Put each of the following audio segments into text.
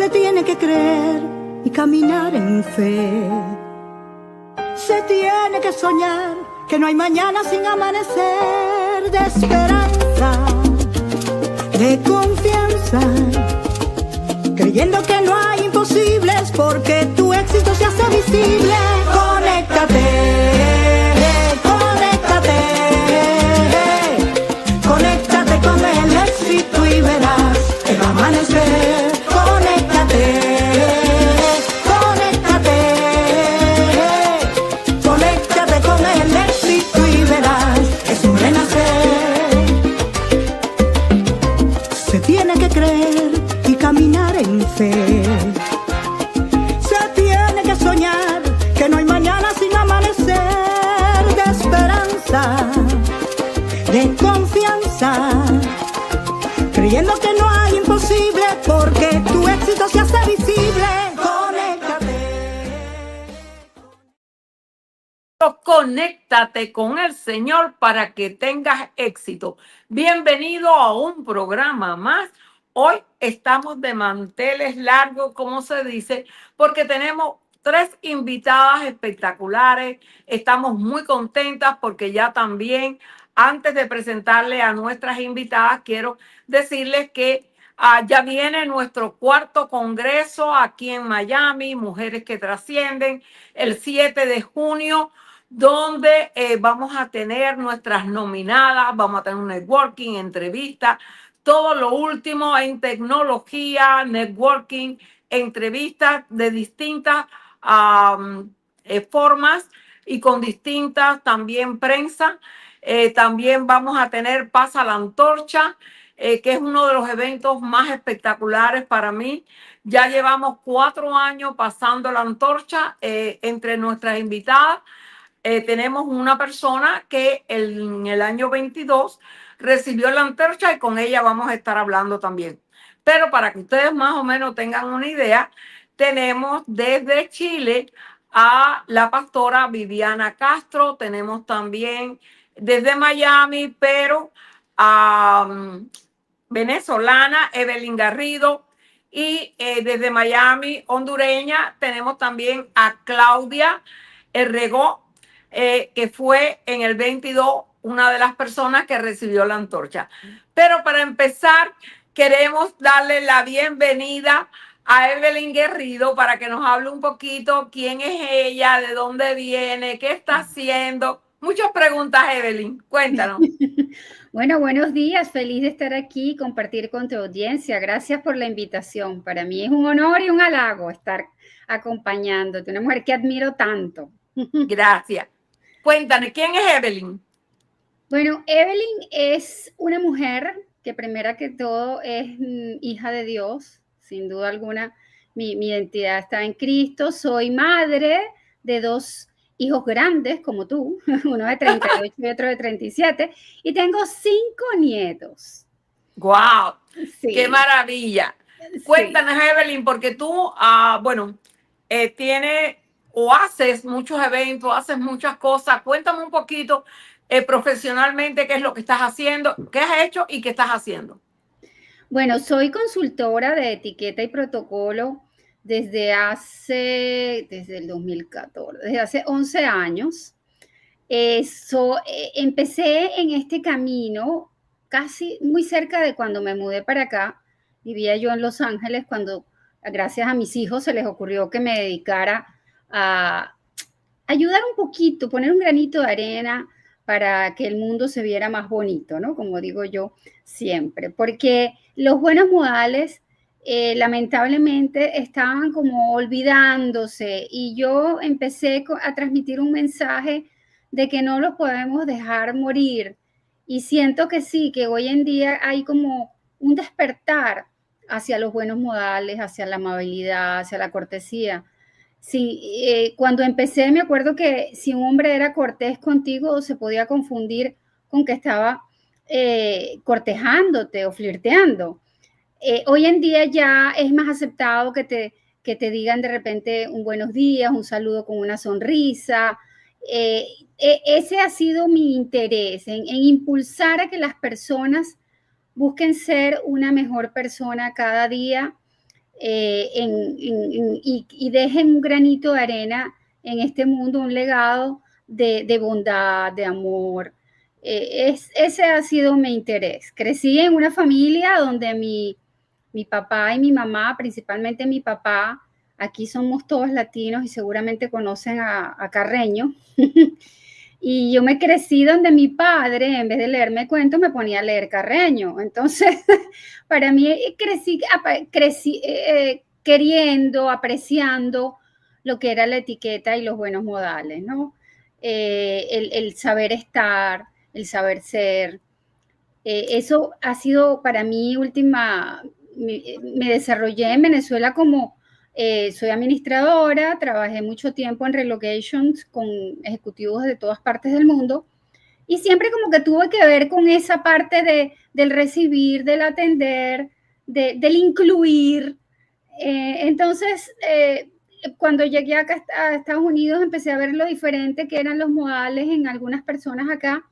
Se tiene que creer y caminar en fe. Se tiene que soñar que no hay mañana sin amanecer. De esperanza, de confianza, creyendo que no hay imposibles porque tu éxito se hace visible. Conéctate, conéctate, conéctate con el éxito y verás que va a amanecer. Conéctate, conéctate, conéctate con el éxito y verás, es un renacer. Se tiene que creer y caminar en fe. Se tiene que soñar que no hay mañana sin amanecer. De esperanza, de confianza, creyendo que no hay imposible porque tu éxito se hace visible. Conéctate con el Señor para que tengas éxito. Bienvenido a un programa más. Hoy estamos de manteles largos, como se dice, porque tenemos 3 invitadas espectaculares. Estamos muy contentas porque ya también, antes de presentarle a nuestras invitadas, quiero decirles que ya viene nuestro 4º congreso aquí en Miami, Mujeres que Trascienden, el 7 de junio, donde vamos a tener nuestras nominadas, vamos a tener un networking, entrevistas, todo lo último en tecnología, networking, entrevistas de distintas formas y con distintas también prensa. También vamos a tener Pasa la Antorcha, que es uno de los eventos más espectaculares para mí. Ya llevamos 4 años pasando la antorcha entre nuestras invitadas. Tenemos una persona que en el año 22 recibió la antorcha y con ella vamos a estar hablando también. Pero para que ustedes más o menos tengan una idea, tenemos desde Chile a la pastora Viviana Castro, tenemos también desde Miami, pero a venezolana Evelyn Garrido, y desde Miami, hondureña, tenemos también a Claudia Herregó, que fue en el 22 una de las personas que recibió la antorcha. Pero para empezar, queremos darle la bienvenida a Evelyn Garrido para que nos hable un poquito quién es ella, de dónde viene, qué está haciendo. Muchas preguntas, Evelyn. Cuéntanos. Bueno, buenos días. Feliz de estar aquí y compartir con tu audiencia. Gracias por la invitación. Para mí es un honor y un halago estar acompañándote, una mujer que admiro tanto. Gracias. Cuéntanos, ¿quién es Evelyn? Bueno, Evelyn es una mujer que primero que todo es hija de Dios, sin duda alguna. Mi identidad está en Cristo. Soy madre de 2 hijos grandes como tú, uno de 38 y otro de 37, y tengo 5 nietos. ¡Guau! Sí. ¡Qué maravilla! Sí. Cuéntanos, Evelyn, porque tú, tienes o haces muchos eventos, haces muchas cosas. Cuéntame un poquito profesionalmente qué es lo que estás haciendo, qué has hecho y qué estás haciendo. Bueno, soy consultora de etiqueta y protocolo desde el 2014, desde hace 11 años. Empecé en este camino casi muy cerca de cuando me mudé para acá. Vivía yo en Los Ángeles cuando, gracias a mis hijos, se les ocurrió que me dedicara a ayudar un poquito, poner un granito de arena para que el mundo se viera más bonito, ¿no? Como digo yo siempre, porque los buenos modales lamentablemente estaban como olvidándose y yo empecé a transmitir un mensaje de que no los podemos dejar morir, y siento que sí, que hoy en día hay como un despertar hacia los buenos modales, hacia la amabilidad, hacia la cortesía. Sí, cuando empecé me acuerdo que si un hombre era cortés contigo se podía confundir con que estaba cortejándote o flirteando. Hoy en día ya es más aceptado que te digan de repente un buenos días, un saludo con una sonrisa. Ese ha sido mi interés, en impulsar a que las personas busquen ser una mejor persona cada día. y dejen un granito de arena en este mundo, un legado de bondad, de amor. Ese ha sido mi interés. Crecí en una familia donde mi papá y mi mamá, principalmente mi papá, aquí somos todos latinos y seguramente conocen a Carreño. Y yo me crecí donde mi padre, en vez de leerme cuentos, me ponía a leer Carreño. Entonces, para mí crecí queriendo, apreciando lo que era la etiqueta y los buenos modales, ¿no? El saber estar, el saber ser. Eso ha sido para mí me desarrollé en Venezuela como soy administradora, trabajé mucho tiempo en relocations con ejecutivos de todas partes del mundo y siempre como que tuve que ver con esa parte del recibir, del atender, del incluir. Entonces, cuando llegué acá a Estados Unidos empecé a ver lo diferente que eran los modales en algunas personas acá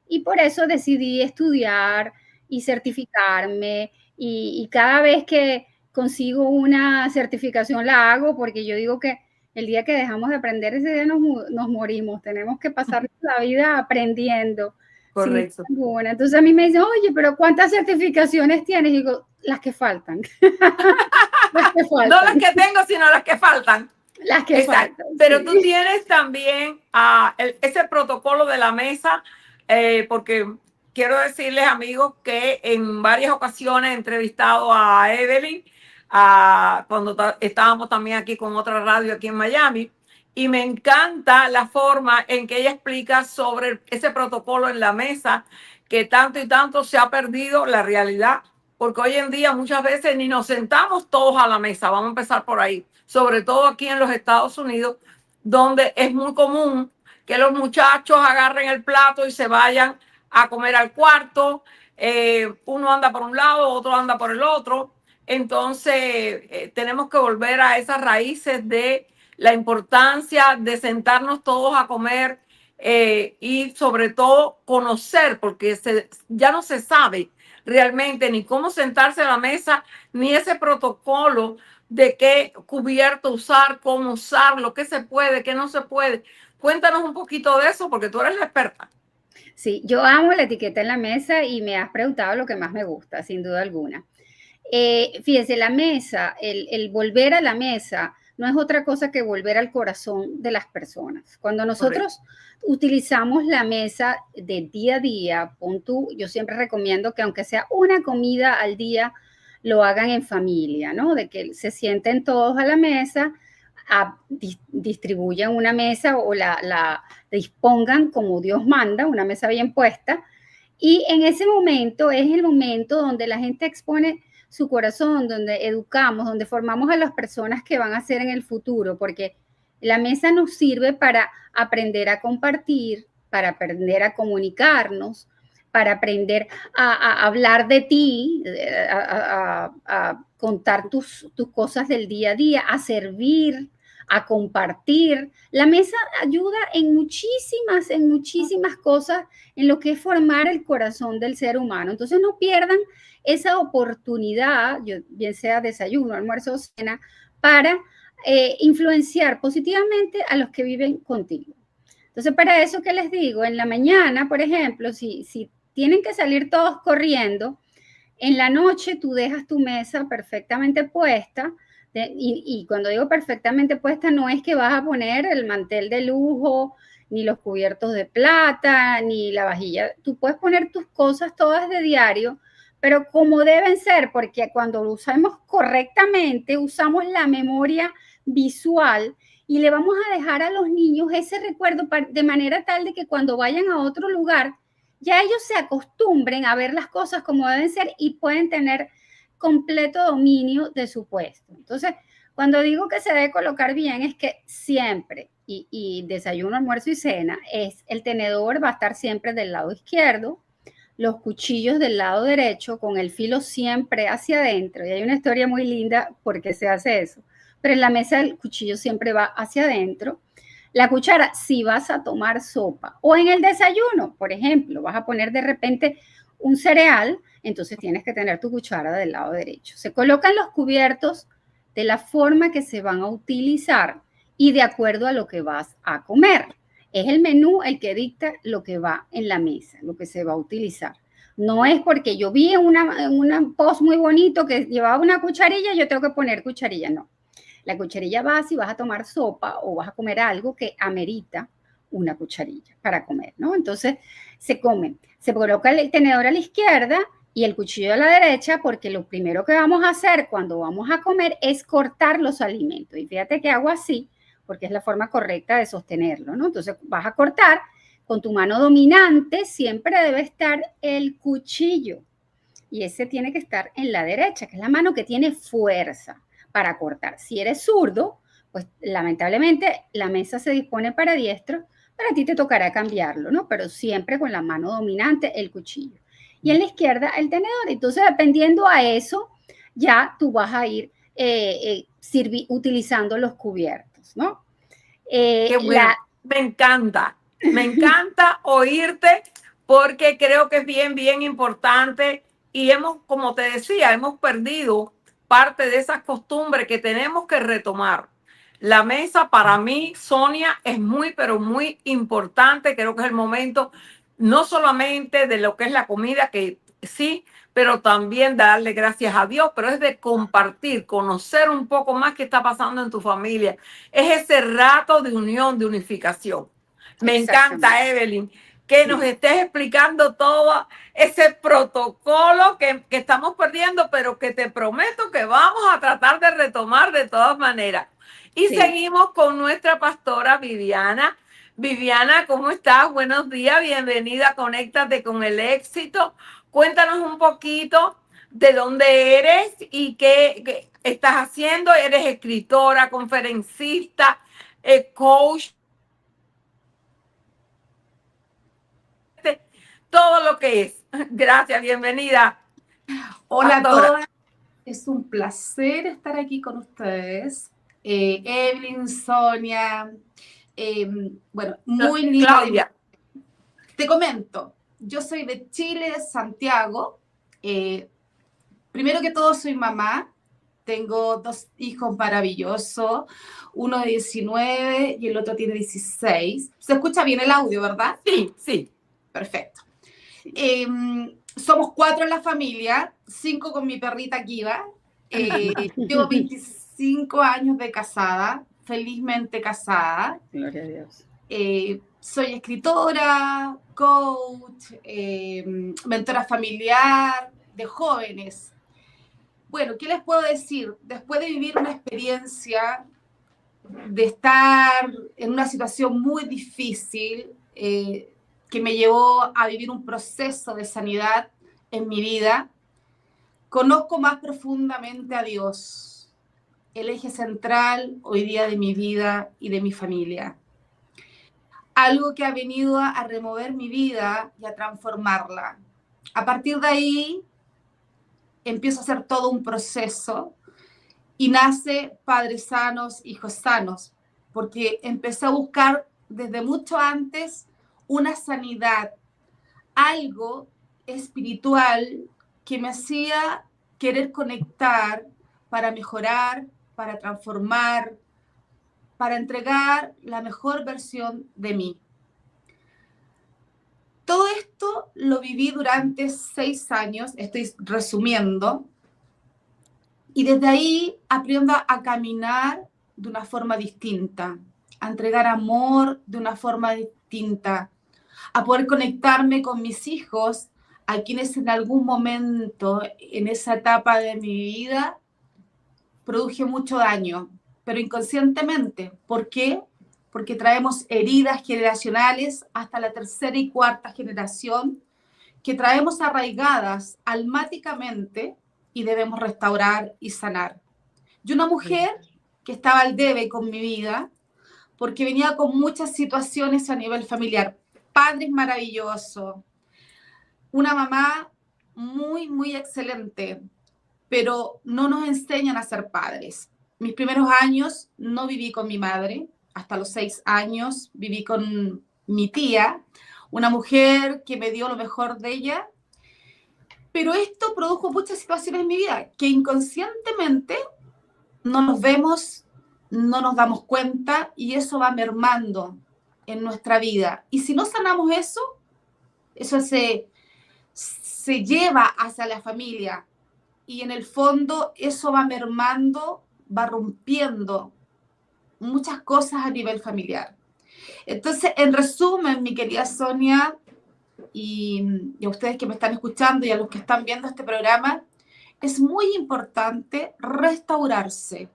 y por eso decidí estudiar y certificarme y cada vez que consigo una certificación la hago porque yo digo que el día que dejamos de aprender ese día nos morimos, tenemos que pasar la vida aprendiendo. Correcto. Sin ninguna. Entonces a mí me dicen, oye, pero ¿cuántas certificaciones tienes? Y digo, las que faltan. Las que faltan. No las que tengo, sino las que faltan. Las que faltan. Pero sí. Tú tienes también ese protocolo de la mesa, porque quiero decirles, amigos, que en varias ocasiones he entrevistado a Evelyn, cuando estábamos también aquí con otra radio aquí en Miami, y me encanta la forma en que ella explica sobre ese protocolo en la mesa, que tanto y tanto se ha perdido la realidad, porque hoy en día muchas veces ni nos sentamos todos a la mesa, vamos a empezar por ahí, sobre todo aquí en los Estados Unidos, donde es muy común que los muchachos agarren el plato y se vayan a comer al cuarto, uno anda por un lado, otro anda por el otro. Entonces tenemos que volver a esas raíces de la importancia de sentarnos todos a comer y sobre todo conocer, porque ya no se sabe realmente ni cómo sentarse a la mesa, ni ese protocolo de qué cubierto usar, cómo usarlo, qué se puede, qué no se puede. Cuéntanos un poquito de eso, porque tú eres la experta. Sí, yo amo la etiqueta en la mesa y me has preguntado lo que más me gusta, sin duda alguna. Fíjese, la mesa, el volver a la mesa, no es otra cosa que volver al corazón de las personas. Cuando nosotros utilizamos la mesa de día a día, yo siempre recomiendo que aunque sea una comida al día, lo hagan en familia, ¿no? De que se sienten todos a la mesa, distribuyan una mesa o la dispongan como Dios manda, una mesa bien puesta. Y en ese momento es el momento donde la gente expone su corazón, donde educamos, donde formamos a las personas que van a ser en el futuro, porque la mesa nos sirve para aprender a compartir, para aprender a comunicarnos, para aprender a hablar de ti, a contar tus cosas del día a día, a servir, a compartir. La mesa ayuda en muchísimas cosas en lo que es formar el corazón del ser humano. Entonces no pierdan esa oportunidad, bien sea desayuno, almuerzo o cena, para influenciar positivamente a los que viven contigo. Entonces, para eso, ¿qué les digo? En la mañana, por ejemplo, si tienen que salir todos corriendo, en la noche tú dejas tu mesa perfectamente puesta, y cuando digo perfectamente puesta, no es que vas a poner el mantel de lujo, ni los cubiertos de plata, ni la vajilla. Tú puedes poner tus cosas todas de diario, pero como deben ser, porque cuando lo usamos correctamente, usamos la memoria visual y le vamos a dejar a los niños ese recuerdo de manera tal de que cuando vayan a otro lugar, ya ellos se acostumbren a ver las cosas como deben ser y pueden tener completo dominio de su puesto. Entonces, cuando digo que se debe colocar bien, es que siempre, y desayuno, almuerzo y cena, el tenedor va a estar siempre del lado izquierdo, los cuchillos del lado derecho, con el filo siempre hacia adentro. Y hay una historia muy linda por qué se hace eso. Pero en la mesa el cuchillo siempre va hacia adentro. La cuchara, si vas a tomar sopa o en el desayuno, por ejemplo, vas a poner de repente un cereal, entonces tienes que tener tu cuchara del lado derecho. Se colocan los cubiertos de la forma que se van a utilizar y de acuerdo a lo que vas a comer. Es el menú el que dicta lo que va en la mesa, lo que se va a utilizar. No es porque yo vi un post muy bonito que llevaba una cucharilla, yo tengo que poner cucharilla, no. La cucharilla va si vas a tomar sopa o vas a comer algo que amerita una cucharilla para comer, ¿no? Entonces se come, se coloca el tenedor a la izquierda y el cuchillo a la derecha, porque lo primero que vamos a hacer cuando vamos a comer es cortar los alimentos. Y fíjate que hago así, porque es la forma correcta de sostenerlo, ¿no? Entonces vas a cortar con tu mano dominante, siempre debe estar el cuchillo. Y ese tiene que estar en la derecha, que es la mano que tiene fuerza para cortar. Si eres zurdo, pues lamentablemente la mesa se dispone para diestro, para ti te tocará cambiarlo, ¿no? Pero siempre con la mano dominante el cuchillo. Y en la izquierda el tenedor. Entonces, dependiendo a eso, ya tú vas a ir utilizando los cubiertos, ¿no? Qué bueno. Me encanta oírte porque creo que es bien, bien importante y como te decía, hemos perdido parte de esas costumbres que tenemos que retomar. La mesa para mí, Sonia, es muy, pero muy importante. Creo que es el momento no solamente de lo que es la comida, que sí, pero también de darle gracias a Dios, pero es de compartir, conocer un poco más qué está pasando en tu familia. Es ese rato de unión, de unificación. Me encanta, Evelyn, que nos estés explicando todo ese protocolo que estamos perdiendo, pero que te prometo que vamos a tratar de retomar de todas maneras. Y seguimos con nuestra pastora Viviana. Viviana, ¿cómo estás? Buenos días, bienvenida a Conéctate con el Éxito. Cuéntanos un poquito de dónde eres y qué estás haciendo. Eres escritora, conferencista, coach, todo lo que es. Gracias, bienvenida. Hola a todas, es un placer estar aquí con ustedes. Evelyn, Sonia, bueno, muy linda. Claudia. Te comento, yo soy de Chile, de Santiago. Primero que todo soy mamá, tengo 2 hijos maravillosos, uno de 19 y el otro tiene 16. ¿Se escucha bien el audio, verdad? Sí, sí. Perfecto. Somos 4 en la familia, 5 con mi perrita Kiva. Llevo 25 años de casada, felizmente casada. Gloria a Dios. Soy escritora, coach, mentora familiar de jóvenes. Bueno, ¿qué les puedo decir? Después de vivir una experiencia, de estar en una situación muy difícil, que me llevó a vivir un proceso de sanidad en mi vida, conozco más profundamente a Dios, el eje central hoy día de mi vida y de mi familia. Algo que ha venido a remover mi vida y a transformarla. A partir de ahí, empiezo a hacer todo un proceso y nace Padres Sanos, Hijos Sanos, porque empecé a buscar desde mucho antes una sanidad, algo espiritual que me hacía querer conectar para mejorar, para transformar, para entregar la mejor versión de mí. Todo esto lo viví durante 6 años, estoy resumiendo, y desde ahí aprendo a caminar de una forma distinta, a entregar amor de una forma distinta, a poder conectarme con mis hijos, a quienes en algún momento, en esa etapa de mi vida, produje mucho daño, pero inconscientemente. ¿Por qué? Porque traemos heridas generacionales hasta la 3ª y 4ª generación que traemos arraigadas almáticamente y debemos restaurar y sanar. Y una mujer que estaba al debe con mi vida porque venía con muchas situaciones a nivel familiar. Padres maravillosos, una mamá muy, muy excelente, pero no nos enseñan a ser padres. Mis primeros años no viví con mi madre, hasta los 6 años viví con mi tía, una mujer que me dio lo mejor de ella, pero esto produjo muchas situaciones en mi vida que inconscientemente no nos vemos, no nos damos cuenta y eso va mermando en nuestra vida. Y si no sanamos eso, eso se lleva hacia la familia y en el fondo eso va mermando, va rompiendo muchas cosas a nivel familiar. Entonces, en resumen, mi querida Sonia, y a ustedes que me están escuchando y a los que están viendo este programa, es muy importante restaurarse,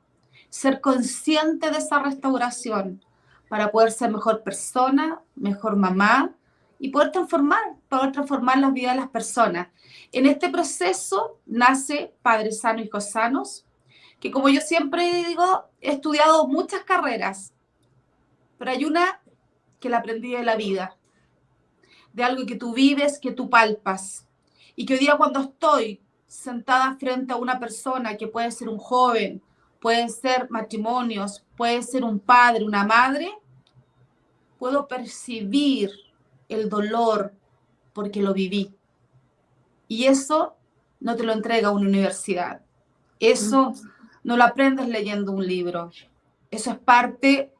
ser consciente de esa restauración para poder ser mejor persona, mejor mamá y poder transformar la vida de las personas. En este proceso nace Padres Sanos, Hijos Sanos, que como yo siempre digo, he estudiado muchas carreras, pero hay una que la aprendí de la vida, de algo que tú vives, que tú palpas. Y que hoy día cuando estoy sentada frente a una persona que puede ser un joven, pueden ser matrimonios, puede ser un padre, una madre, puedo percibir el dolor porque lo viví. Y eso no te lo entrega una universidad. Eso no lo aprendes leyendo un libro. Eso es parte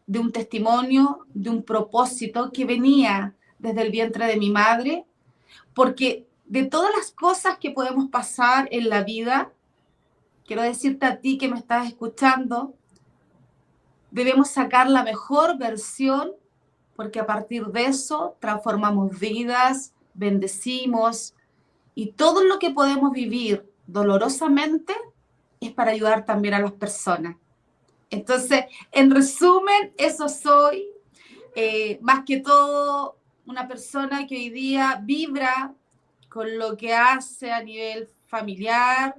de un testimonio, de un propósito que venía desde el vientre de mi madre, porque de todas las cosas que podemos pasar en la vida, quiero decirte a ti que me estás escuchando, debemos sacar la mejor versión, porque a partir de eso transformamos vidas, bendecimos, y todo lo que podemos vivir dolorosamente es para ayudar también a las personas. Entonces, en resumen, eso soy, más que todo una persona que hoy día vibra con lo que hace a nivel familiar,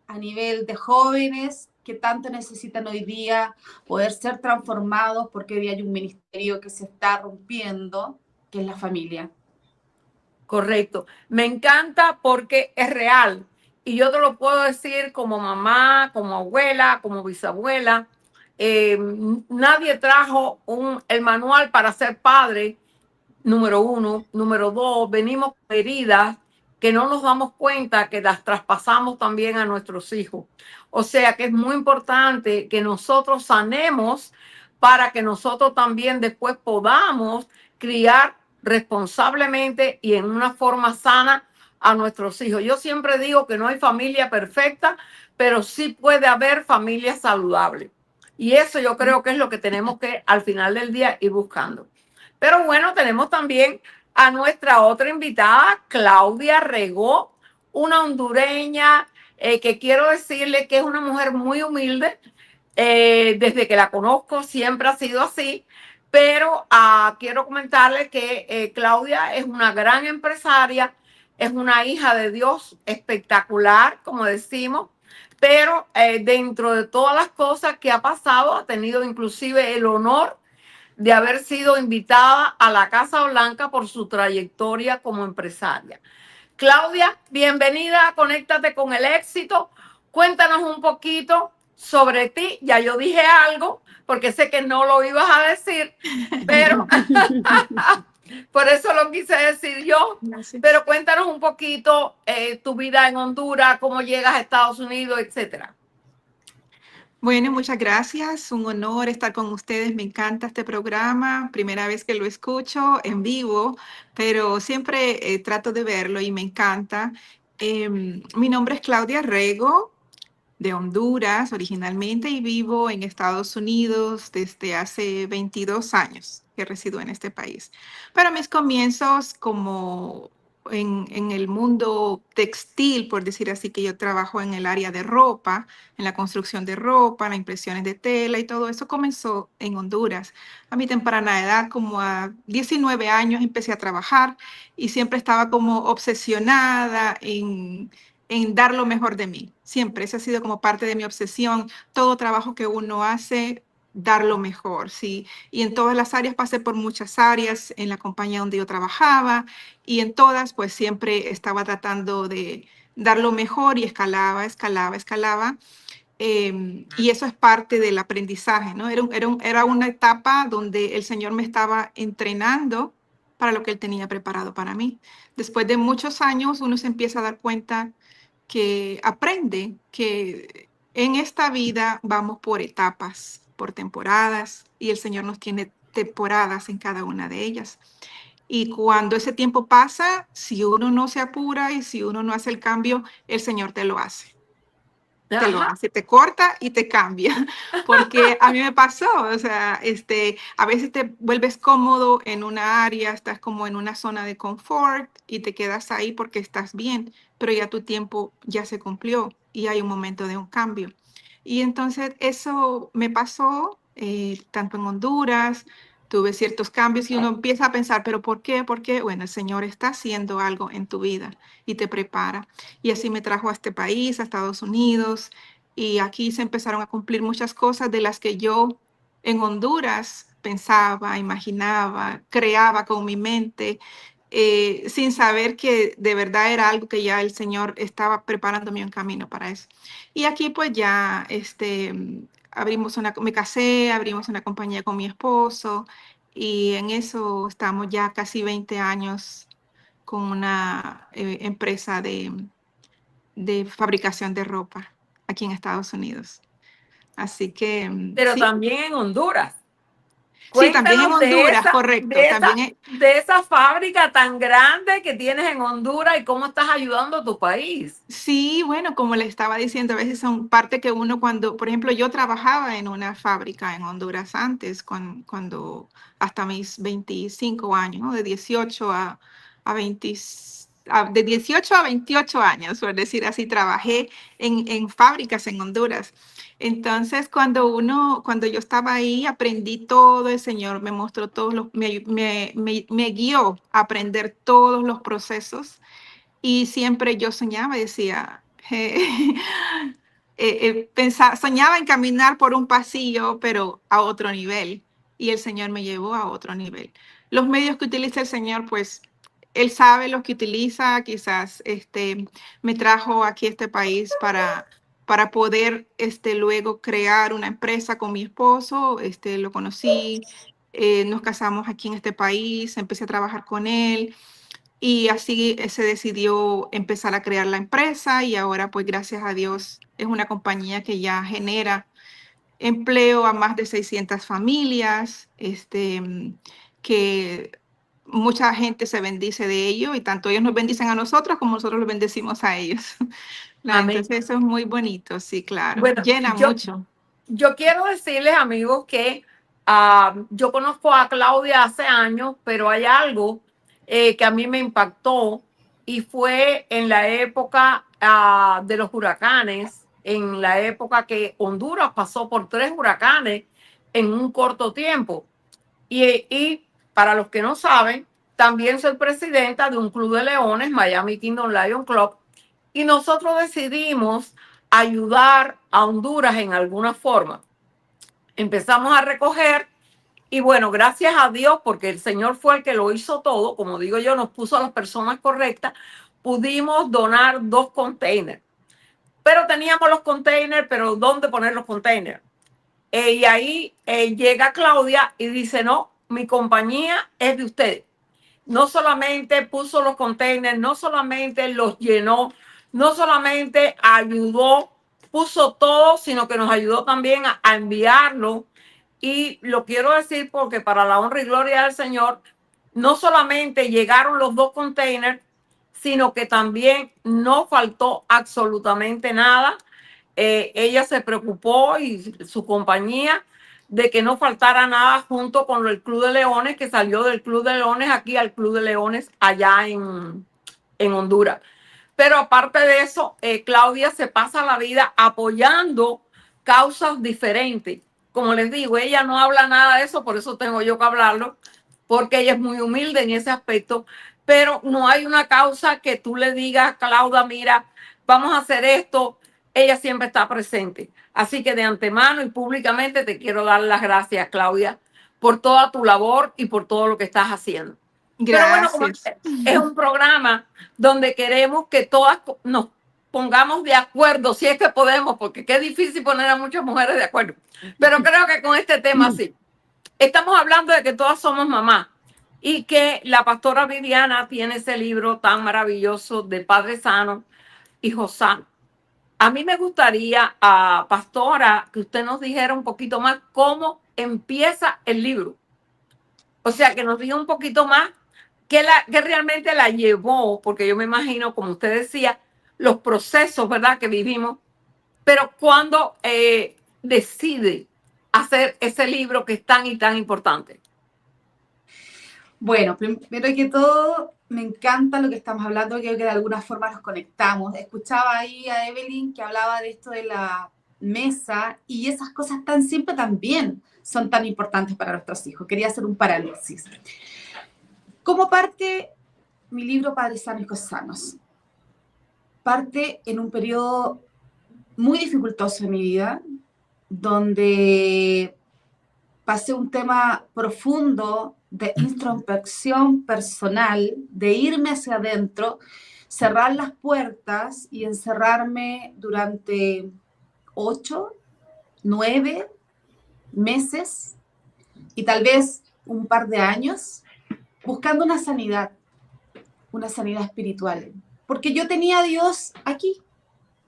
a nivel de jóvenes que tanto necesitan hoy día poder ser transformados, porque hoy día hay un ministerio que se está rompiendo, que es la familia. Correcto. Me encanta porque es real. Y yo te lo puedo decir como mamá, como abuela, como bisabuela. Nadie trajo el manual para ser padre, número uno. Número dos, venimos con heridas que no nos damos cuenta que las traspasamos también a nuestros hijos. O sea que es muy importante que nosotros sanemos para que nosotros también después podamos criar responsablemente y en una forma sana a nuestros hijos. Yo siempre digo que no hay familia perfecta, pero sí puede haber familia saludable. Y eso yo creo que es lo que tenemos que al final del día ir buscando. Pero bueno, tenemos también a nuestra otra invitada, Claudia Regó, una hondureña que quiero decirle que es una mujer muy humilde. Desde que la conozco siempre ha sido así, pero quiero comentarle que Claudia es una gran empresaria, es una hija de Dios espectacular, como decimos, pero dentro de todas las cosas que ha pasado, ha tenido inclusive el honor de haber sido invitada a la Casa Blanca por su trayectoria como empresaria. Claudia, bienvenida a Conéctate con el Éxito. Cuéntanos un poquito sobre ti. Ya yo dije algo, porque sé que no lo ibas a decir, pero por eso lo quise decir yo. Gracias. Pero cuéntanos un poquito tu vida en Honduras, cómo llegas a Estados Unidos, etcétera. Bueno, muchas gracias. Un honor estar con ustedes. Me encanta este programa. Primera vez que lo escucho en vivo, pero siempre trato de verlo y me encanta. Mi nombre es Claudia Rego, de Honduras originalmente, y vivo en Estados Unidos desde hace 22 años que resido en este país. Pero mis comienzos como en el mundo textil, por decir así, que yo trabajo en el área de ropa, en la construcción de ropa, las impresiones de tela y todo eso comenzó en Honduras. A mi temprana edad, como a 19 años, empecé a trabajar y siempre estaba como obsesionada en dar lo mejor de mí. Siempre, esa ha sido como parte de mi obsesión. Todo trabajo que uno hace, dar lo mejor, ¿sí? Y en todas las áreas, pasé por muchas áreas en la compañía donde yo trabajaba y en todas, pues siempre estaba tratando de dar lo mejor y escalaba. Y eso es parte del aprendizaje, ¿no? Era una etapa donde el Señor me estaba entrenando para lo que Él tenía preparado para mí. Después de muchos años, uno se empieza a dar cuenta que aprende, que en esta vida vamos por etapas, por temporadas, y el Señor nos tiene temporadas en cada una de ellas. Y cuando ese tiempo pasa, si uno no se apura y si uno no hace el cambio, el Señor te lo hace. Te lo Ajá. hace, te corta y te cambia, porque a mí me pasó, o sea, a veces te vuelves cómodo en una área, estás como en una zona de confort y te quedas ahí porque estás bien, pero ya tu tiempo ya se cumplió y hay un momento de un cambio. Y entonces eso me pasó tanto en Honduras, tuve ciertos cambios y uno empieza a pensar, pero ¿por qué? Porque, bueno, el Señor está haciendo algo en tu vida y te prepara. Y así me trajo a este país, a Estados Unidos, y aquí se empezaron a cumplir muchas cosas de las que yo en Honduras pensaba, imaginaba, creaba con mi mente, sin saber que de verdad era algo que ya el Señor estaba preparándome un camino para eso. Y aquí pues ya me casé, abrimos una compañía con mi esposo y en eso estamos ya casi 20 años con una empresa de fabricación de ropa aquí en Estados Unidos. Así que Pero sí, también en Honduras. sí, también en Cuéntanos Honduras, correcto. También de esa fábrica tan grande que tienes en Honduras y cómo estás ayudando a tu país. sí, bueno, como le estaba diciendo, a veces son parte que uno cuando, por ejemplo, yo trabajaba en una fábrica en Honduras antes, cuando hasta mis 25 años, ¿no? De 18 a 20, de 18 a 28 años, por decir así, trabajé en fábricas en Honduras. Entonces, cuando yo estaba ahí, aprendí todo, el Señor me mostró todos los, me guió a aprender todos los procesos y siempre yo soñaba y decía, soñaba en caminar por un pasillo, pero a otro nivel. Y el Señor me llevó a otro nivel. Los medios que utiliza el Señor, pues Él sabe los que utiliza. Quizás me trajo aquí a este país para poder luego crear una empresa con mi esposo. Lo conocí, nos casamos aquí en este país, empecé a trabajar con él. Y así se decidió empezar a crear la empresa y ahora pues gracias a Dios es una compañía que ya genera empleo a más de 600 familias, que mucha gente se bendice de ello y tanto ellos nos bendicen a nosotros como nosotros los bendecimos a ellos. Amén. Entonces eso es muy bonito, sí, claro, Bueno, llena mucho. yo quiero decirles, amigos, que yo conozco a Claudia hace años, pero hay algo que a mí me impactó y fue en la época de los huracanes, en la época que Honduras pasó por 3 huracanes en un corto tiempo. Y para los que no saben, también soy presidenta de un club de leones, Miami Kingdom Lion Club, y nosotros decidimos ayudar a Honduras en alguna forma. Empezamos a recoger y bueno, gracias a Dios, porque el Señor fue el que lo hizo todo, como digo yo, nos puso a las personas correctas, pudimos donar 2 containers. Pero teníamos los containers, pero ¿dónde poner los containers? Y ahí llega Claudia y dice, no, mi compañía es de ustedes. No solamente puso los containers, no solamente los llenó, no solamente ayudó, puso todo, sino que nos ayudó también a enviarlo. Y lo quiero decir porque para la honra y gloria del Señor, no solamente llegaron los 2 containers, sino que también no faltó absolutamente nada. Ella se preocupó y su compañía de que no faltara nada junto con el Club de Leones, que salió del Club de Leones aquí al Club de Leones allá en Honduras. Pero aparte de eso, Claudia se pasa la vida apoyando causas diferentes. Como les digo, ella no habla nada de eso, por eso tengo yo que hablarlo, porque ella es muy humilde en ese aspecto, pero no hay una causa que tú le digas, Claudia, mira, vamos a hacer esto, ella siempre está presente. Así que de antemano y públicamente te quiero dar las gracias, Claudia, por toda tu labor y por todo lo que estás haciendo. Pero bueno, como Gracias. es un programa donde queremos que todas nos pongamos de acuerdo, si es que podemos, porque qué difícil poner a muchas mujeres de acuerdo. Pero creo que con este tema sí. Estamos hablando de que todas somos mamás y que la pastora Viviana tiene ese libro tan maravilloso de Padre Sano, Hijo Sano. A mí me gustaría, Pastora, que usted nos dijera un poquito más cómo empieza el libro. O sea, que nos diga un poquito más qué realmente la llevó, porque yo me imagino, como usted decía, los procesos, ¿verdad?, que vivimos, pero cuando decide hacer ese libro que es tan y tan importante. Bueno, primero que todo, me encanta lo que estamos hablando, creo que de alguna forma nos conectamos. Escuchaba ahí a Evelyn que hablaba de esto de la mesa y esas cosas tan simples también son tan importantes para nuestros hijos. Quería hacer un paréntesis. ¿Cómo parte mi libro Padres Sanos, Hijos Sanos? Parte en un periodo muy dificultoso en mi vida, donde pasé un tema profundo de introspección personal, de irme hacia adentro, cerrar las puertas y encerrarme durante 8, 9 meses y tal vez un par de años, buscando una sanidad espiritual. Porque yo tenía a Dios aquí,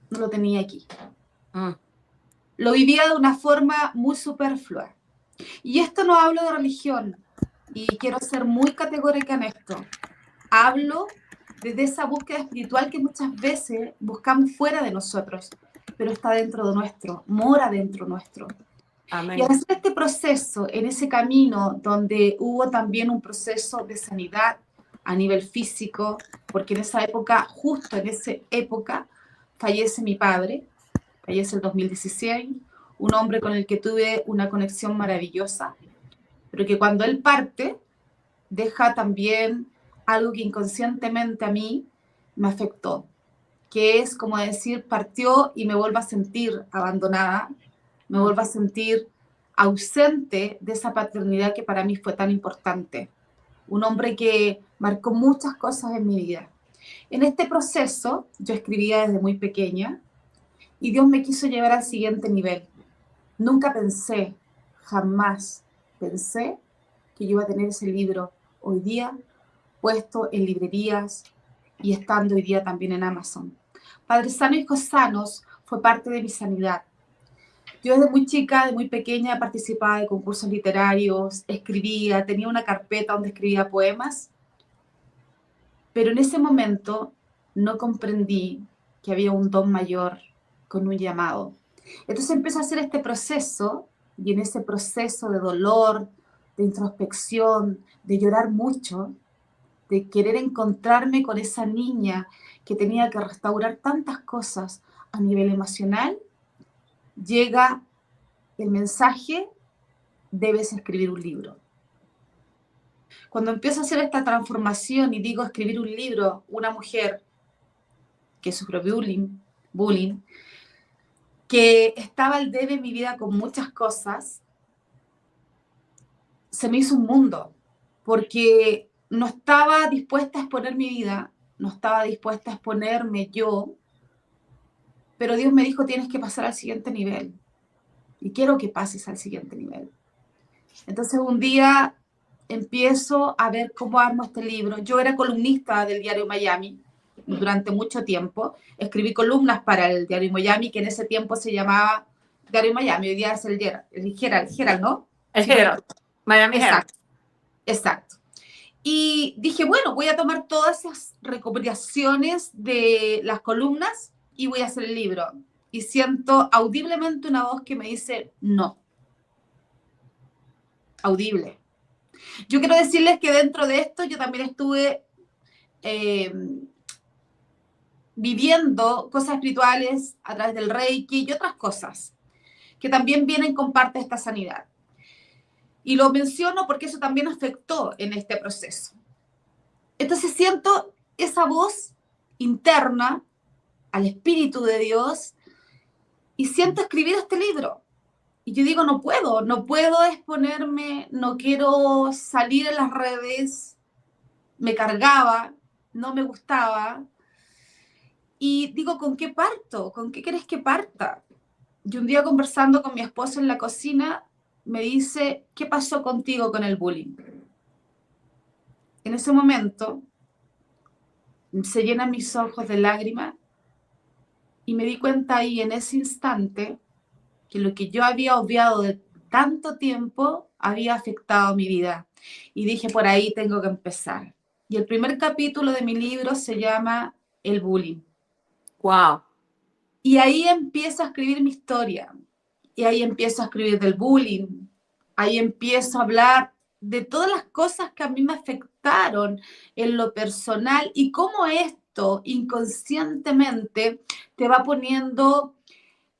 no lo tenía aquí. Lo vivía de una forma muy superflua. Y esto no hablo de religión, y quiero ser muy categórica en esto. Hablo desde esa búsqueda espiritual que muchas veces buscamos fuera de nosotros, pero está dentro de nuestro, mora dentro nuestro. Amén. Y al hacer este proceso, en ese camino donde hubo también un proceso de sanidad a nivel físico, porque en esa época, justo en esa época, fallece mi padre, fallece el 2016, un hombre con el que tuve una conexión maravillosa, pero que cuando él parte, deja también algo que inconscientemente a mí me afectó, que es como decir, partió y me vuelvo a sentir abandonada, me vuelvo a sentir ausente de esa paternidad que para mí fue tan importante. Un hombre que marcó muchas cosas en mi vida. En este proceso, yo escribía desde muy pequeña y Dios me quiso llevar al siguiente nivel. Nunca pensé, jamás pensé que yo iba a tener ese libro hoy día puesto en librerías y estando hoy día también en Amazon. Padres Sanos, Hijos Sanos fue parte de mi sanidad. Yo desde muy chica, de muy pequeña, participaba de concursos literarios, escribía, tenía una carpeta donde escribía poemas, pero en ese momento no comprendí que había un don mayor con un llamado. Entonces empecé a hacer este proceso, y en ese proceso de dolor, de introspección, de llorar mucho, de querer encontrarme con esa niña que tenía que restaurar tantas cosas a nivel emocional, llega el mensaje: debes escribir un libro. Cuando empiezo a hacer esta transformación y digo escribir un libro, una mujer que sufrió bullying, que estaba al debe en mi vida con muchas cosas, se me hizo un mundo, porque no estaba dispuesta a exponer mi vida, no estaba dispuesta a exponerme yo, pero Dios me dijo, tienes que pasar al siguiente nivel, y quiero que pases al siguiente nivel. Entonces un día empiezo a ver cómo armo este libro. Yo era columnista del diario Miami durante mucho tiempo. Escribí columnas para el diario Miami, que en ese tiempo se llamaba Diario Miami, hoy día es el Herald, ¿no? El Herald, Miami Herald. Exacto. Y dije, bueno, voy a tomar todas esas recopilaciones de las columnas y voy a hacer el libro. Y siento audiblemente una voz que me dice, no. Audible. Yo quiero decirles que dentro de esto yo también estuve viviendo cosas espirituales a través del Reiki y otras cosas que también vienen con parte de esta sanidad. Y lo menciono porque eso también afectó en este proceso. Entonces siento esa voz interna al Espíritu de Dios y siento escribir este libro. Y yo digo, no puedo exponerme, no quiero salir en las redes, me cargaba, no me gustaba. Y digo, ¿con qué parto? ¿Con qué querés que parta? Y un día conversando con mi esposo en la cocina, me dice, ¿qué pasó contigo con el bullying? En ese momento se llenan mis ojos de lágrimas Y me di cuenta ahí en ese instante que lo que yo había obviado de tanto tiempo había afectado mi vida. Y dije, por ahí tengo que empezar. Y el primer capítulo de mi libro se llama El bullying. Wow. Y ahí empiezo a escribir mi historia. Y ahí empiezo a escribir del bullying. Ahí empiezo a hablar de todas las cosas que a mí me afectaron en lo personal y cómo esto inconscientemente te va poniendo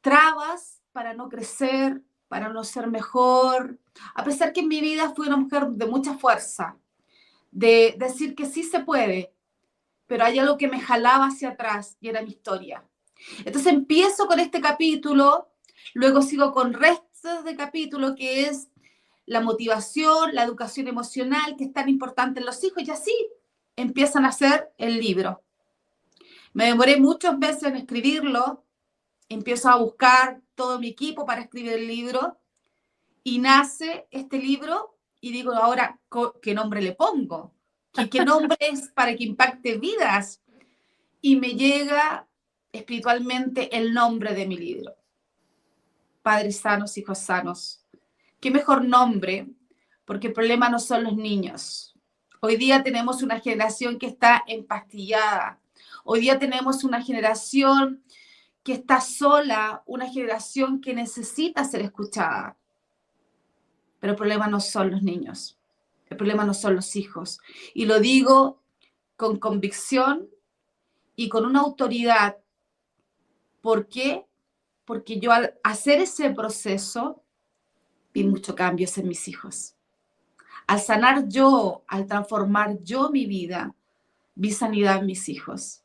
trabas para no crecer, para no ser mejor. A pesar que en mi vida fui una mujer de mucha fuerza, de decir que sí se puede, pero hay algo que me jalaba hacia atrás y era mi historia. Entonces empiezo con este capítulo, luego sigo con restos de capítulo que es la motivación, la educación emocional, que es tan importante en los hijos, y así empiezan a hacer el libro. Me demoré muchos meses en escribirlo, empiezo a buscar todo mi equipo para escribir el libro, y nace este libro, y digo, ahora, ¿qué nombre le pongo? ¿Qué nombre es para que impacte vidas? Y me llega espiritualmente el nombre de mi libro. Padres sanos, hijos sanos. ¿Qué mejor nombre? Porque el problema no son los niños. Hoy día tenemos una generación que está empastillada. Hoy día tenemos una generación que está sola, una generación que necesita ser escuchada. Pero el problema no son los niños. El problema no son los hijos. Y lo digo con convicción y con una autoridad. ¿Por qué? Porque yo al hacer ese proceso vi muchos cambios en mis hijos. Al sanar yo, al transformar yo mi vida, vi sanidad en mis hijos.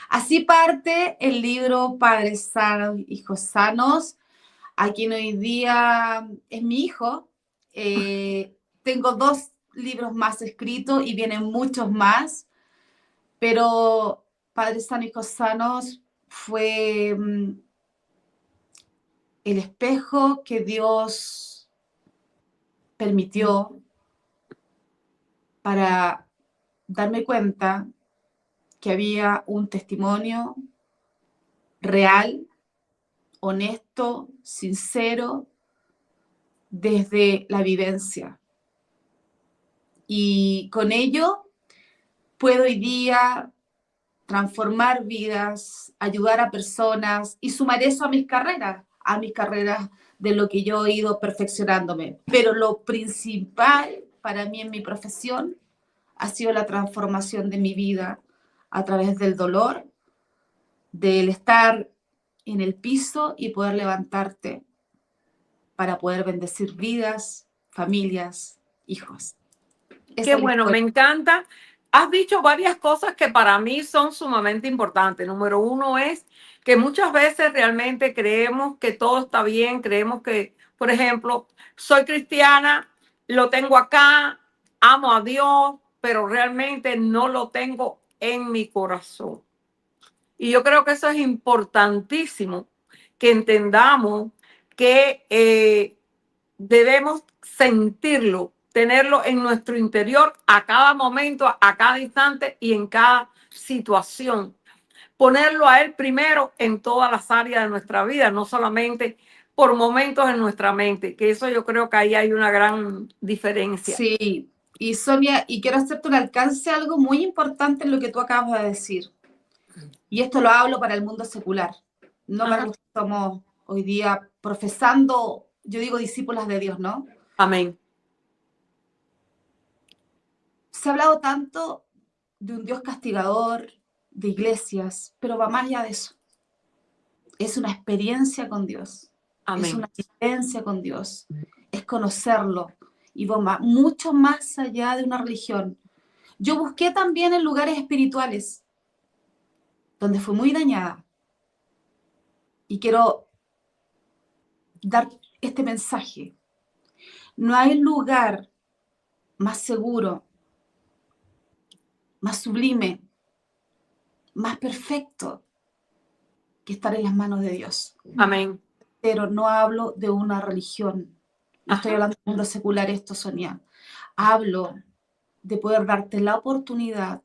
Así parte el libro Padres Sanos, Hijos Sanos, a quien hoy día es mi hijo. Tengo 2 libros más escritos y vienen muchos más, pero Padres Sanos, Hijos Sanos fue el espejo que Dios permitió para darme cuenta que había un testimonio real, honesto, sincero, desde la vivencia. Y con ello puedo hoy día transformar vidas, ayudar a personas y sumar eso a mis carreras de lo que yo he ido perfeccionándome. Pero lo principal para mí en mi profesión ha sido la transformación de mi vida a través del dolor, del estar en el piso y poder levantarte para poder bendecir vidas, familias, hijos. Qué bueno, me encanta. Has dicho varias cosas que para mí son sumamente importantes. Número 1 es que muchas veces realmente creemos que todo está bien, creemos que, por ejemplo, soy cristiana, lo tengo acá, amo a Dios, pero realmente no lo tengo en mi corazón. Y yo creo que eso es importantísimo, que entendamos que debemos sentirlo, tenerlo en nuestro interior a cada momento, a cada instante y en cada situación. Ponerlo a Él primero en todas las áreas de nuestra vida, no solamente por momentos en nuestra mente, que eso yo creo que ahí hay una gran diferencia. Sí, y Sonia, y quiero hacerte un alcance a algo muy importante en lo que tú acabas de decir. Y esto lo hablo para el mundo secular, no para los que somos hoy día profesando, yo digo discípulas de Dios, ¿no? Amén. Se ha hablado tanto de un Dios castigador, de iglesias, pero va más allá de eso. Es una experiencia con Dios. Amén. Es una experiencia con Dios. Es conocerlo. Y va mucho más allá de una religión. Yo busqué también en lugares espirituales, donde fui muy dañada. Y quiero dar este mensaje. No hay lugar más seguro, más sublime, más perfecto que estar en las manos de Dios. Amén. Pero no hablo de una religión. No estoy hablando del mundo secular esto, Sonia. Hablo de poder darte la oportunidad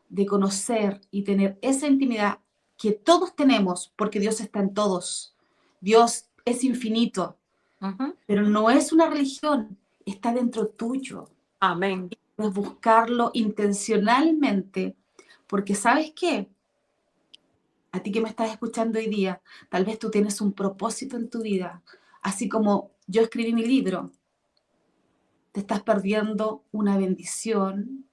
de conocer y tener esa intimidad que todos tenemos, porque Dios está en todos. Dios es infinito, pero no es una religión, está dentro tuyo. Amén. Debes buscarlo intencionalmente, porque ¿sabes qué? A ti que me estás escuchando hoy día, tal vez tú tienes un propósito en tu vida, así como yo escribí mi libro. Te estás perdiendo una bendición,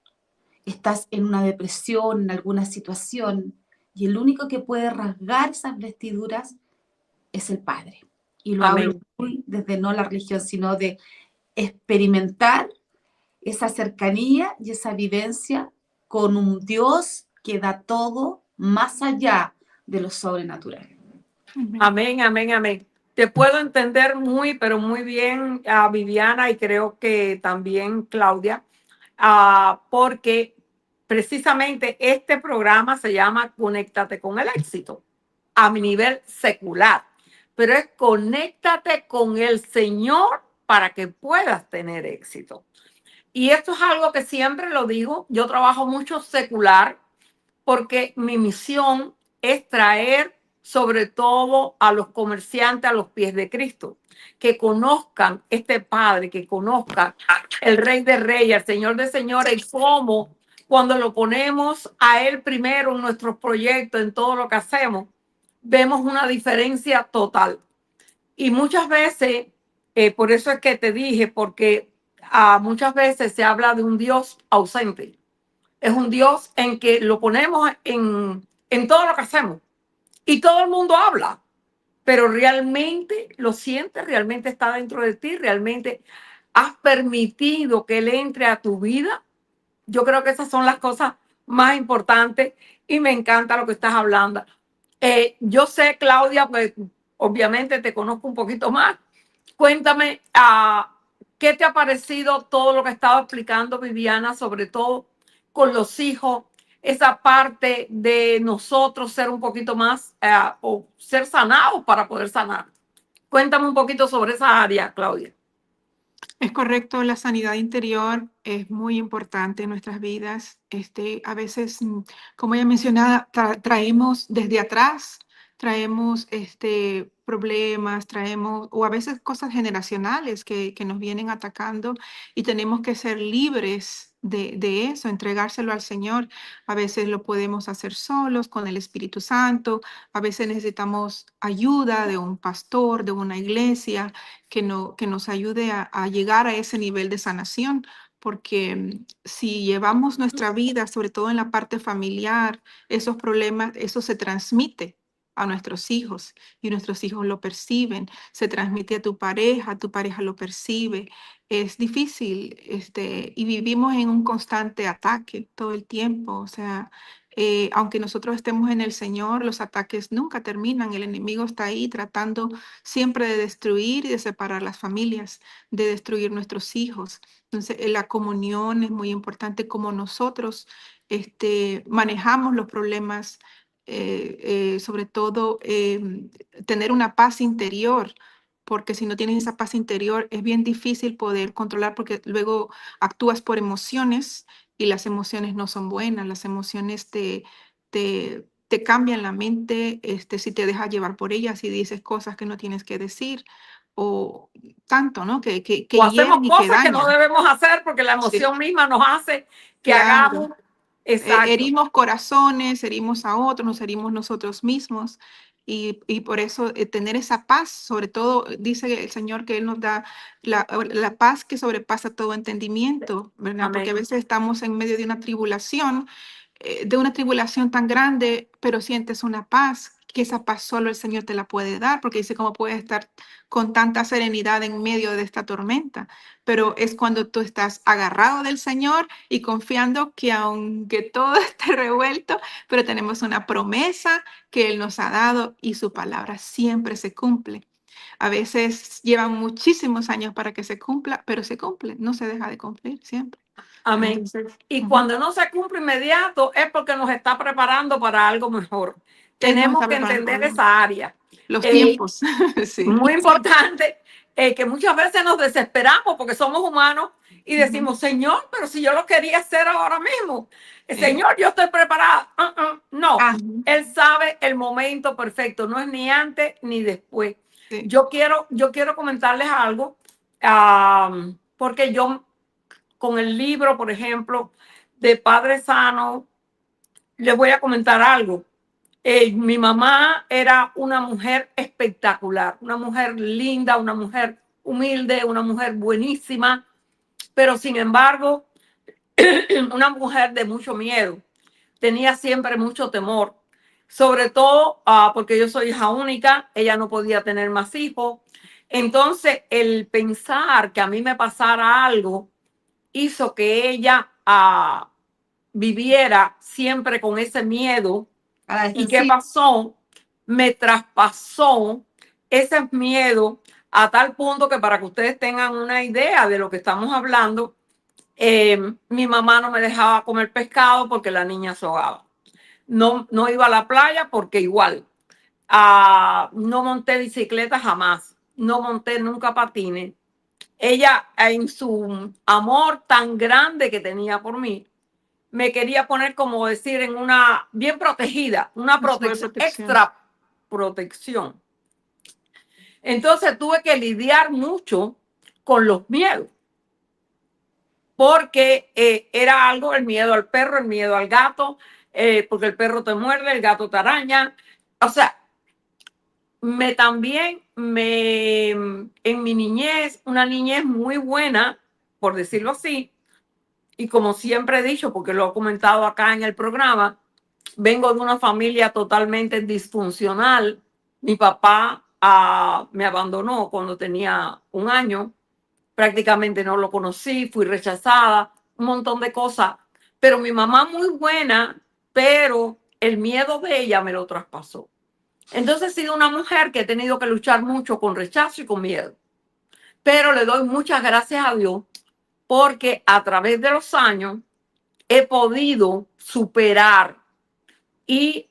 estás en una depresión, en alguna situación, y el único que puede rasgar esas vestiduras es el Padre. Y lo hablo Amén. hoy desde no la religión, sino de experimentar esa cercanía y esa vivencia con un Dios que da todo más allá de lo sobrenatural. Amén. Amén, amén, amén. Te puedo entender muy, pero muy bien, Viviana, y creo que también Claudia, porque precisamente este programa se llama Conéctate con el éxito, a mi nivel secular, pero es conéctate con el Señor para que puedas tener éxito. Y esto es algo que siempre lo digo, yo trabajo mucho secular porque mi misión es traer sobre todo a los comerciantes a los pies de Cristo, que conozcan este Padre, que conozcan el Rey de Reyes, el Señor de Señores, y cómo cuando lo ponemos a Él primero en nuestros proyectos, en todo lo que hacemos, vemos una diferencia total. Y muchas veces, por eso es que te dije, porque muchas veces se habla de un Dios ausente. Es un Dios en que lo ponemos en todo lo que hacemos. Y todo el mundo habla, pero realmente lo sientes, realmente está dentro de ti, realmente has permitido que Él entre a tu vida. Yo creo que esas son las cosas más importantes y me encanta lo que estás hablando. Yo sé, Claudia, pues obviamente te conozco un poquito más. Cuéntame, ¿qué te ha parecido todo lo que estaba explicando Viviana, sobre todo con los hijos, esa parte de nosotros ser un poquito más o ser sanados para poder sanar? Cuéntame un poquito sobre esa área, Claudia. Es correcto, la sanidad interior es muy importante en nuestras vidas. A veces, como ya mencionaba, traemos desde atrás, traemos problemas, traemos, o a veces cosas generacionales que nos vienen atacando y tenemos que ser libres de eso, entregárselo al Señor. A veces lo podemos hacer solos con el Espíritu Santo, a veces necesitamos ayuda de un pastor, de una iglesia que nos ayude a llegar a ese nivel de sanación, porque si llevamos nuestra vida, sobre todo en la parte familiar, esos problemas, eso se transmite a nuestros hijos y nuestros hijos lo perciben, se transmite a tu pareja lo percibe. Es difícil, y vivimos en un constante ataque todo el tiempo, o sea, aunque nosotros estemos en el Señor, los ataques nunca terminan, el enemigo está ahí tratando siempre de destruir y de separar las familias, de destruir nuestros hijos. Entonces, la comunión es muy importante, como nosotros manejamos los problemas, sobre todo tener una paz interior, porque si no tienes esa paz interior es bien difícil poder controlar, porque luego actúas por emociones y las emociones no son buenas, las emociones te cambian la mente, si te dejas llevar por ellas y dices cosas que no tienes que decir, o tanto, ¿no? Que O hacemos hieren y que cosas que no dañan. debemos hacer porque la Sí, emoción misma nos hace que claro. hagamos. Exacto. Herimos corazones, herimos a otros, nos herimos nosotros mismos. Y por eso tener esa paz, sobre todo, dice el Señor que Él nos da la paz que sobrepasa todo entendimiento, ¿verdad? Porque a Amén. veces estamos en medio de una tribulación tan grande, pero sientes una paz, que esa paz solo el Señor te la puede dar, porque dice cómo puedes estar con tanta serenidad en medio de esta tormenta. Pero es cuando tú estás agarrado del Señor y confiando que aunque todo esté revuelto, pero tenemos una promesa que Él nos ha dado y su palabra siempre se cumple. A veces llevan muchísimos años para que se cumpla, pero se cumple, no se deja de cumplir siempre. Amén. Entonces, Y cuando no se cumple inmediato es porque nos está preparando para algo mejor. Él nos Tenemos está que preparando entender para esa área. los tiempos. Sí. Muy importante que muchas veces nos desesperamos porque somos humanos y decimos, Señor, pero si yo lo quería hacer ahora mismo, Señor, yo estoy preparada. No, Ah, Él sabe el momento perfecto, no es ni antes ni después. Sí. Yo quiero comentarles algo, porque yo con el libro, por ejemplo, de Padre Sano, les voy a comentar algo. Mi mamá era una mujer espectacular, una mujer linda, una mujer humilde, una mujer buenísima, pero sin embargo, una mujer de mucho miedo. Tenía siempre mucho temor, sobre todo porque yo soy hija única, ella no podía tener más hijos. Entonces, el pensar que a mí me pasara algo hizo que ella viviera siempre con ese miedo. a la ¿Y qué defensiva. pasó? Me traspasó ese miedo a tal punto que, para que ustedes tengan una idea de lo que estamos hablando, mi mamá no me dejaba comer pescado porque la niña se ahogaba. No iba a la playa porque igual. No monté bicicleta jamás. No monté nunca patines. Ella, en su amor tan grande que tenía por mí, me quería poner, como decir, en una bien protegida, una protección, extra protección. Entonces tuve que lidiar mucho con los miedos, porque era algo, el miedo al perro, el miedo al gato, porque el perro te muerde, el gato te araña. O sea, en mi niñez, una niñez muy buena, por decirlo así, y como siempre he dicho, porque lo he comentado acá en el programa, vengo de una familia totalmente disfuncional. Mi papá me abandonó cuando tenía 1 año, prácticamente no lo conocí, fui rechazada, un montón de cosas, pero mi mamá muy buena, pero el miedo de ella me lo traspasó. Entonces he sido una mujer que he tenido que luchar mucho con rechazo y con miedo, pero le doy muchas gracias a Dios porque a través de los años he podido superar, y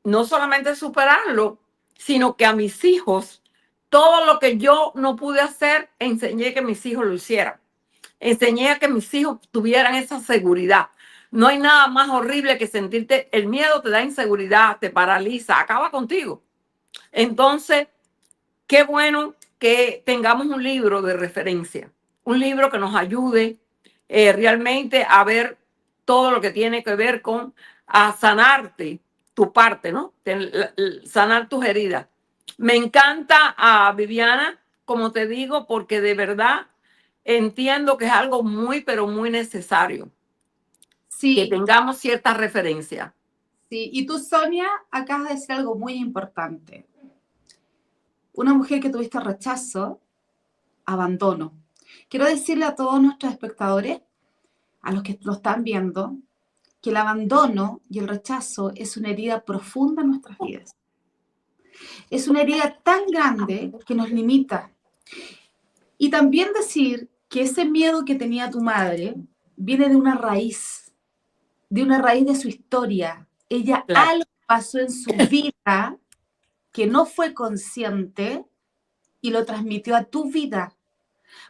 no solamente superarlo, sino que a mis hijos, todo lo que yo no pude hacer, enseñé que mis hijos lo hicieran. Enseñé a que mis hijos tuvieran esa seguridad. No hay nada más horrible que sentirte, el miedo te da inseguridad, te paraliza, acaba contigo. Entonces, qué bueno que tengamos un libro de referencia, un libro que nos ayude realmente a ver todo lo que tiene que ver con sanarte tu parte, ¿no? Sanar tus heridas. Me encanta a Viviana, como te digo, porque de verdad entiendo que es algo muy, pero muy necesario que Sí, tengamos cierta referencia. sí. Y tú, Sonia, acabas de decir algo muy importante. Una mujer que tuviste rechazo, abandono. Quiero decirle a todos nuestros espectadores, a los que lo están viendo, que el abandono y el rechazo es una herida profunda en nuestras vidas. Es una herida tan grande que nos limita. Y también decir que ese miedo que tenía tu madre viene de una raíz de su historia. Ella, Claro. algo pasó en su vida que no fue consciente y lo transmitió a tu vida.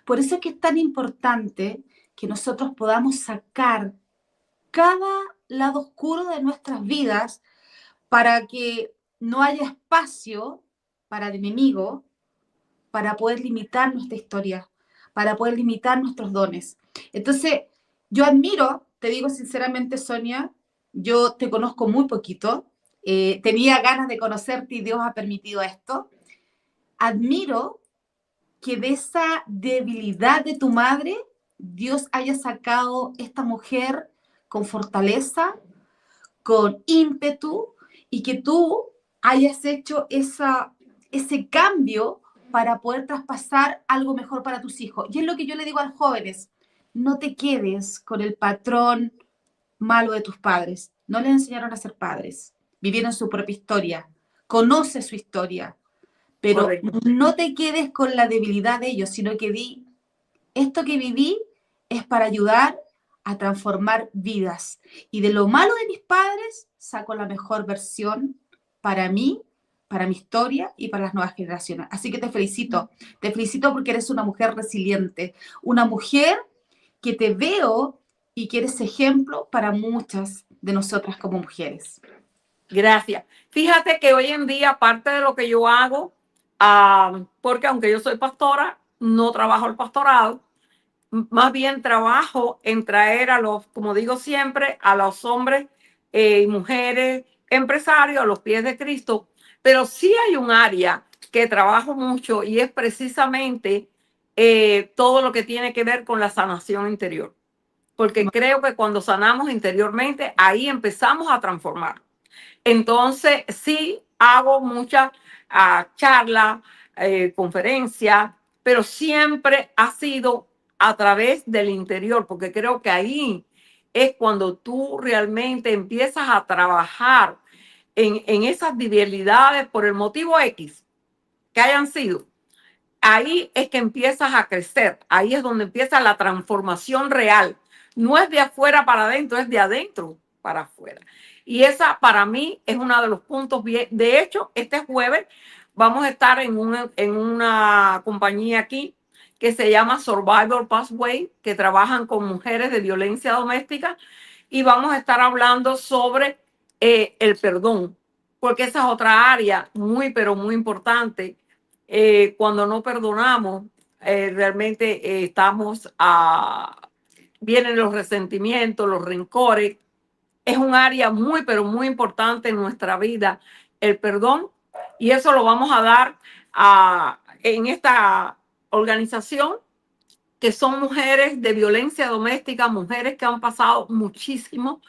Por eso es que es tan importante que nosotros podamos sacar cada lado oscuro de nuestras vidas para que no haya espacio para el enemigo, para poder limitar nuestra historia, para poder limitar nuestros dones. Entonces, yo admiro, te digo sinceramente, Sonia, yo te conozco muy poquito, tenía ganas de conocerte y Dios ha permitido esto. Admiro que de esa debilidad de tu madre, Dios haya sacado esta mujer con fortaleza, con ímpetu, y que tú hayas hecho ese cambio para poder traspasar algo mejor para tus hijos. Y es lo que yo le digo a los jóvenes, no te quedes con el patrón malo de tus padres. No les enseñaron a ser padres, vivieron su propia historia, conoce su historia, pero Correcto. no te quedes con la debilidad de ellos, sino que di, esto que viví es para ayudar a transformar vidas. Y de lo malo de mis padres, saco la mejor versión para mí, para mi historia y para las nuevas generaciones. Así que te felicito porque eres una mujer resiliente, una mujer que te veo y que eres ejemplo para muchas de nosotras como mujeres. Gracias. Fíjate que hoy en día, parte de lo que yo hago, porque aunque yo soy pastora, no trabajo el pastorado, más bien trabajo en traer a los, como digo siempre, a los hombres y mujeres empresarios a los pies de Cristo, pero sí hay un área que trabajo mucho y es precisamente todo lo que tiene que ver con la sanación interior, porque creo que cuando sanamos interiormente, ahí empezamos a transformar. Entonces, sí hago muchas charlas, conferencias, pero siempre ha sido a través del interior, porque creo que ahí es cuando tú realmente empiezas a trabajar en esas debilidades por el motivo X que hayan sido. Ahí es que empiezas a crecer, ahí es donde empieza la transformación real. No es de afuera para adentro, es de adentro para afuera. Y esa para mí es uno de los puntos bien. De hecho, este jueves vamos a estar en una compañía aquí que se llama Survivor Pathway, que trabajan con mujeres de violencia doméstica y vamos a estar hablando sobre el perdón, porque esa es otra área muy, pero muy importante. Cuando no perdonamos, realmente vienen los resentimientos, los rencores. Es un área muy, pero muy importante en nuestra vida, el perdón. Y eso lo vamos a dar en esta organización, que son mujeres de violencia doméstica, mujeres que han pasado muchísimo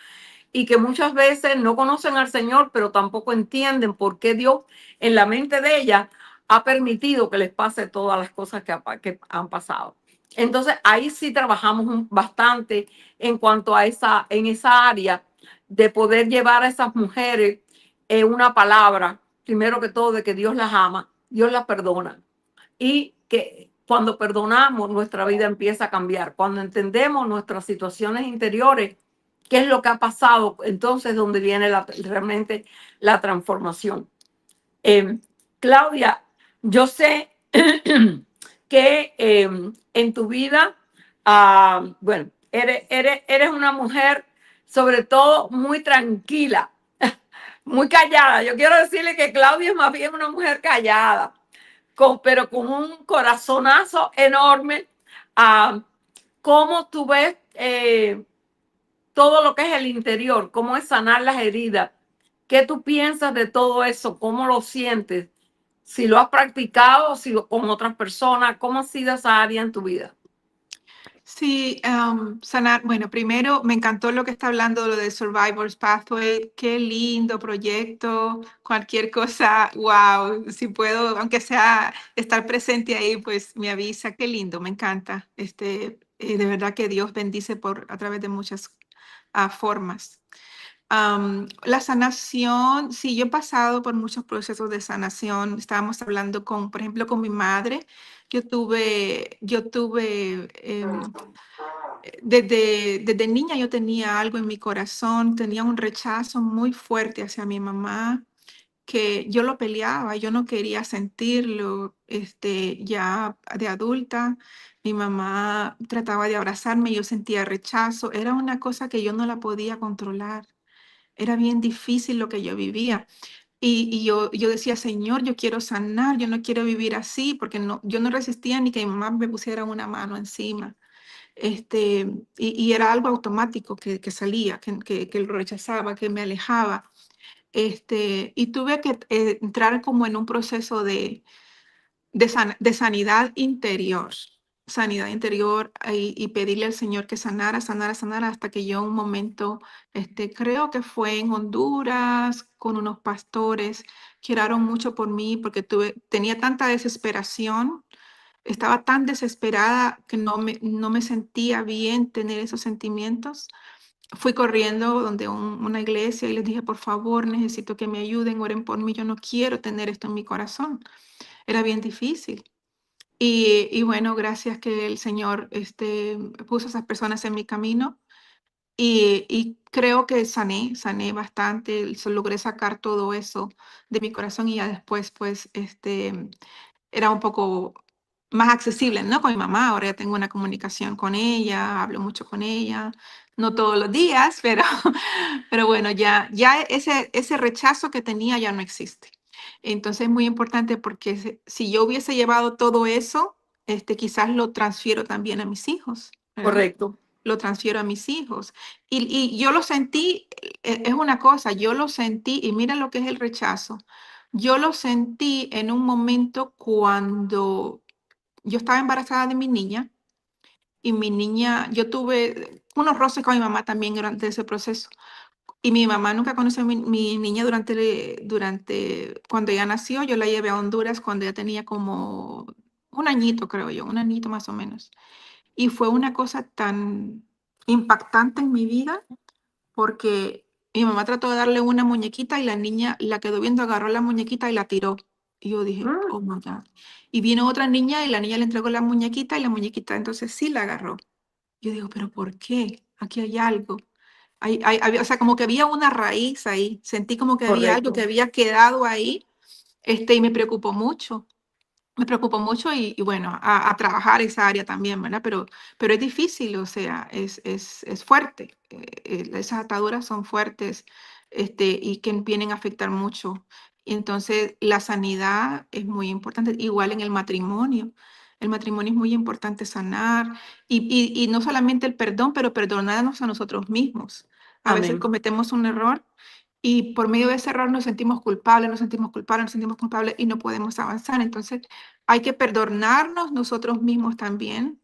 y que muchas veces no conocen al Señor, pero tampoco entienden por qué Dios en la mente de ellas ha permitido que les pase todas las cosas que han pasado. Entonces ahí sí trabajamos bastante en cuanto a en esa área de poder llevar a esas mujeres una palabra, primero que todo, de que Dios las ama, Dios las perdona y que cuando perdonamos nuestra vida empieza a cambiar. Cuando entendemos nuestras situaciones interiores, qué es lo que ha pasado, entonces donde viene realmente la transformación. Claudia, yo sé que en tu vida, bueno, eres una mujer sobre todo muy tranquila, muy callada. Yo quiero decirle que Claudia es más bien una mujer callada, pero con un corazonazo enorme. ¿Cómo tú ves todo lo que es el interior? ¿Cómo es sanar las heridas? ¿Qué tú piensas de todo eso? ¿Cómo lo sientes? Si lo has practicado, si con otras personas, ¿cómo ha sido esa área en tu vida? Sí, sanar. Bueno, primero me encantó lo que está hablando, lo de Survivor's Pathway. Qué lindo proyecto. Cualquier cosa, wow. Si puedo, aunque sea estar presente ahí, pues me avisa. Qué lindo, me encanta. De verdad que Dios bendice a través de muchas formas. La sanación, sí, yo he pasado por muchos procesos de sanación. Estábamos hablando por ejemplo, con mi madre. Desde niña yo tenía algo en mi corazón, tenía un rechazo muy fuerte hacia mi mamá, que yo lo peleaba, yo no quería sentirlo. Ya de adulta, mi mamá trataba de abrazarme, yo sentía rechazo, era una cosa que yo no la podía controlar. Era bien difícil lo que yo vivía. Y yo decía, Señor, yo quiero sanar, yo no quiero vivir así, porque yo no resistía ni que mi mamá me pusiera una mano encima. Y era algo automático que salía, que lo rechazaba, que me alejaba. Y tuve que entrar como en un proceso de sanidad interior. Sanidad interior y pedirle al Señor que sanara, sanara, sanara, hasta que yo un momento, creo que fue en Honduras, con unos pastores que oraron mucho por mí porque tenía tanta desesperación, estaba tan desesperada que no me sentía bien tener esos sentimientos. Fui corriendo donde una iglesia y les dije, por favor, necesito que me ayuden, oren por mí, yo no quiero tener esto en mi corazón. Era bien difícil. Y bueno, gracias que el Señor puso esas personas en mi camino. Y creo que sané bastante, logré sacar todo eso de mi corazón y ya después, pues, era un poco más accesible, ¿no? Con mi mamá, ahora ya tengo una comunicación con ella, hablo mucho con ella, no todos los días, pero, pero bueno, ya ese rechazo que tenía ya no existe. Entonces es muy importante porque si yo hubiese llevado todo eso, quizás lo transfiero también a mis hijos, ¿verdad? Correcto. Lo transfiero a mis hijos. Y yo lo sentí, es una cosa, yo lo sentí, y mira lo que es el rechazo. Yo lo sentí en un momento cuando yo estaba embarazada de mi niña y mi niña, yo tuve unos roces con mi mamá también durante ese proceso. Y mi mamá nunca conoció a mi niña durante cuando ella nació. Yo la llevé a Honduras cuando ella tenía como un añito, creo yo, un añito más o menos. Y fue una cosa tan impactante en mi vida porque mi mamá trató de darle una muñequita y la niña la quedó viendo, agarró la muñequita y la tiró. Y yo dije, Mm, oh my God. Y vino otra niña y la niña le entregó la muñequita y la muñequita entonces sí la agarró. Yo digo, pero ¿por qué? Aquí hay algo. O sea, como que había una raíz ahí. Sentí como que había algo que correcto. había quedado ahí, y me preocupó mucho. Me preocupo mucho y bueno, a trabajar esa área también, ¿verdad? Pero es difícil, o sea, es fuerte. Esas ataduras son fuertes, y que vienen a afectar mucho. Y entonces la sanidad es muy importante, igual en el matrimonio. El matrimonio es muy importante sanar y no solamente el perdón, pero perdonarnos a nosotros mismos. A veces Amén. cometemos un error y por medio de ese error nos sentimos culpables, nos sentimos culpables, nos sentimos culpables y no podemos avanzar. Entonces, hay que perdonarnos nosotros mismos también,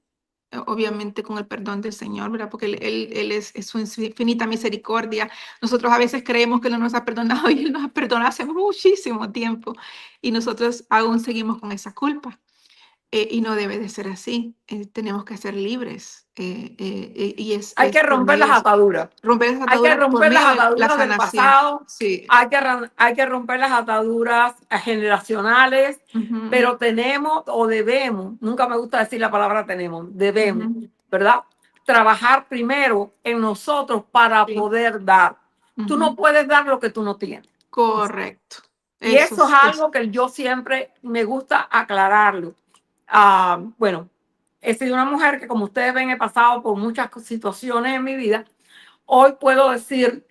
obviamente con el perdón del Señor, ¿verdad? Porque Él es su infinita misericordia. Nosotros a veces creemos que Él no nos ha perdonado y Él nos ha perdonado hace muchísimo tiempo y nosotros aún seguimos con esa culpa. Y no debe de ser así. Tenemos que ser libres. Y Hay que es por romper medio las de ataduras. romper esas Hay que ataduras por romper las medio de la ataduras del sanación. pasado, Sí. hay que romper las ataduras generacionales, Ujú, pero tenemos o debemos, nunca me gusta decir la palabra tenemos, debemos, ujú, ¿verdad? Trabajar primero en nosotros para sí, poder dar. Tú no ujú. puedes dar lo que tú no tienes. Correcto. Y Eso eso es es. algo que yo siempre me gusta aclararlo. Bueno, he sido una mujer que, como ustedes ven, he pasado por muchas situaciones en mi vida. Hoy puedo decir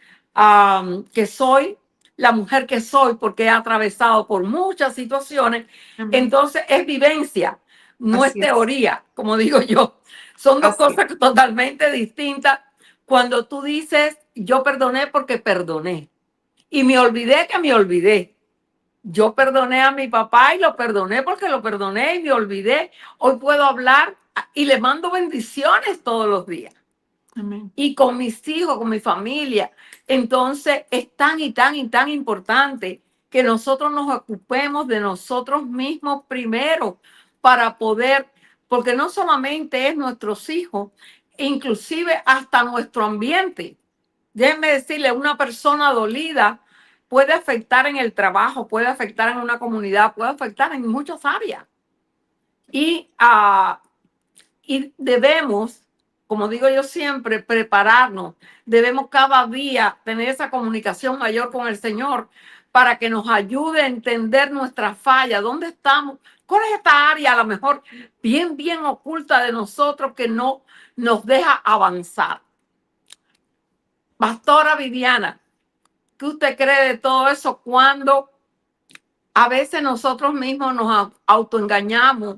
que soy la mujer que soy porque he atravesado por muchas situaciones. Amén. Entonces es vivencia, no es Así es, teoría, como digo yo. Son dos así es. cosas totalmente distintas. Cuando tú dices, yo perdoné porque perdoné y me olvidé que me olvidé. Yo perdoné a mi papá y lo perdoné porque lo perdoné y me olvidé. Hoy puedo hablar y le mando bendiciones todos los días Amén. y con mis hijos, con mi familia. Entonces es tan y tan y tan importante que nosotros nos ocupemos de nosotros mismos primero para poder, porque no solamente es nuestros hijos, inclusive hasta nuestro ambiente. Déjenme decirle, una persona dolida puede afectar en el trabajo, puede afectar en una comunidad, puede afectar en muchas áreas. Y y debemos, como digo yo siempre, prepararnos. Debemos cada día tener esa comunicación mayor con el Señor para que nos ayude a entender nuestra falla, dónde estamos, cuál es esta área a lo mejor bien, bien oculta de nosotros que no nos deja avanzar. Pastora Viviana, ¿qué usted cree de todo eso cuando a veces nosotros mismos nos autoengañamos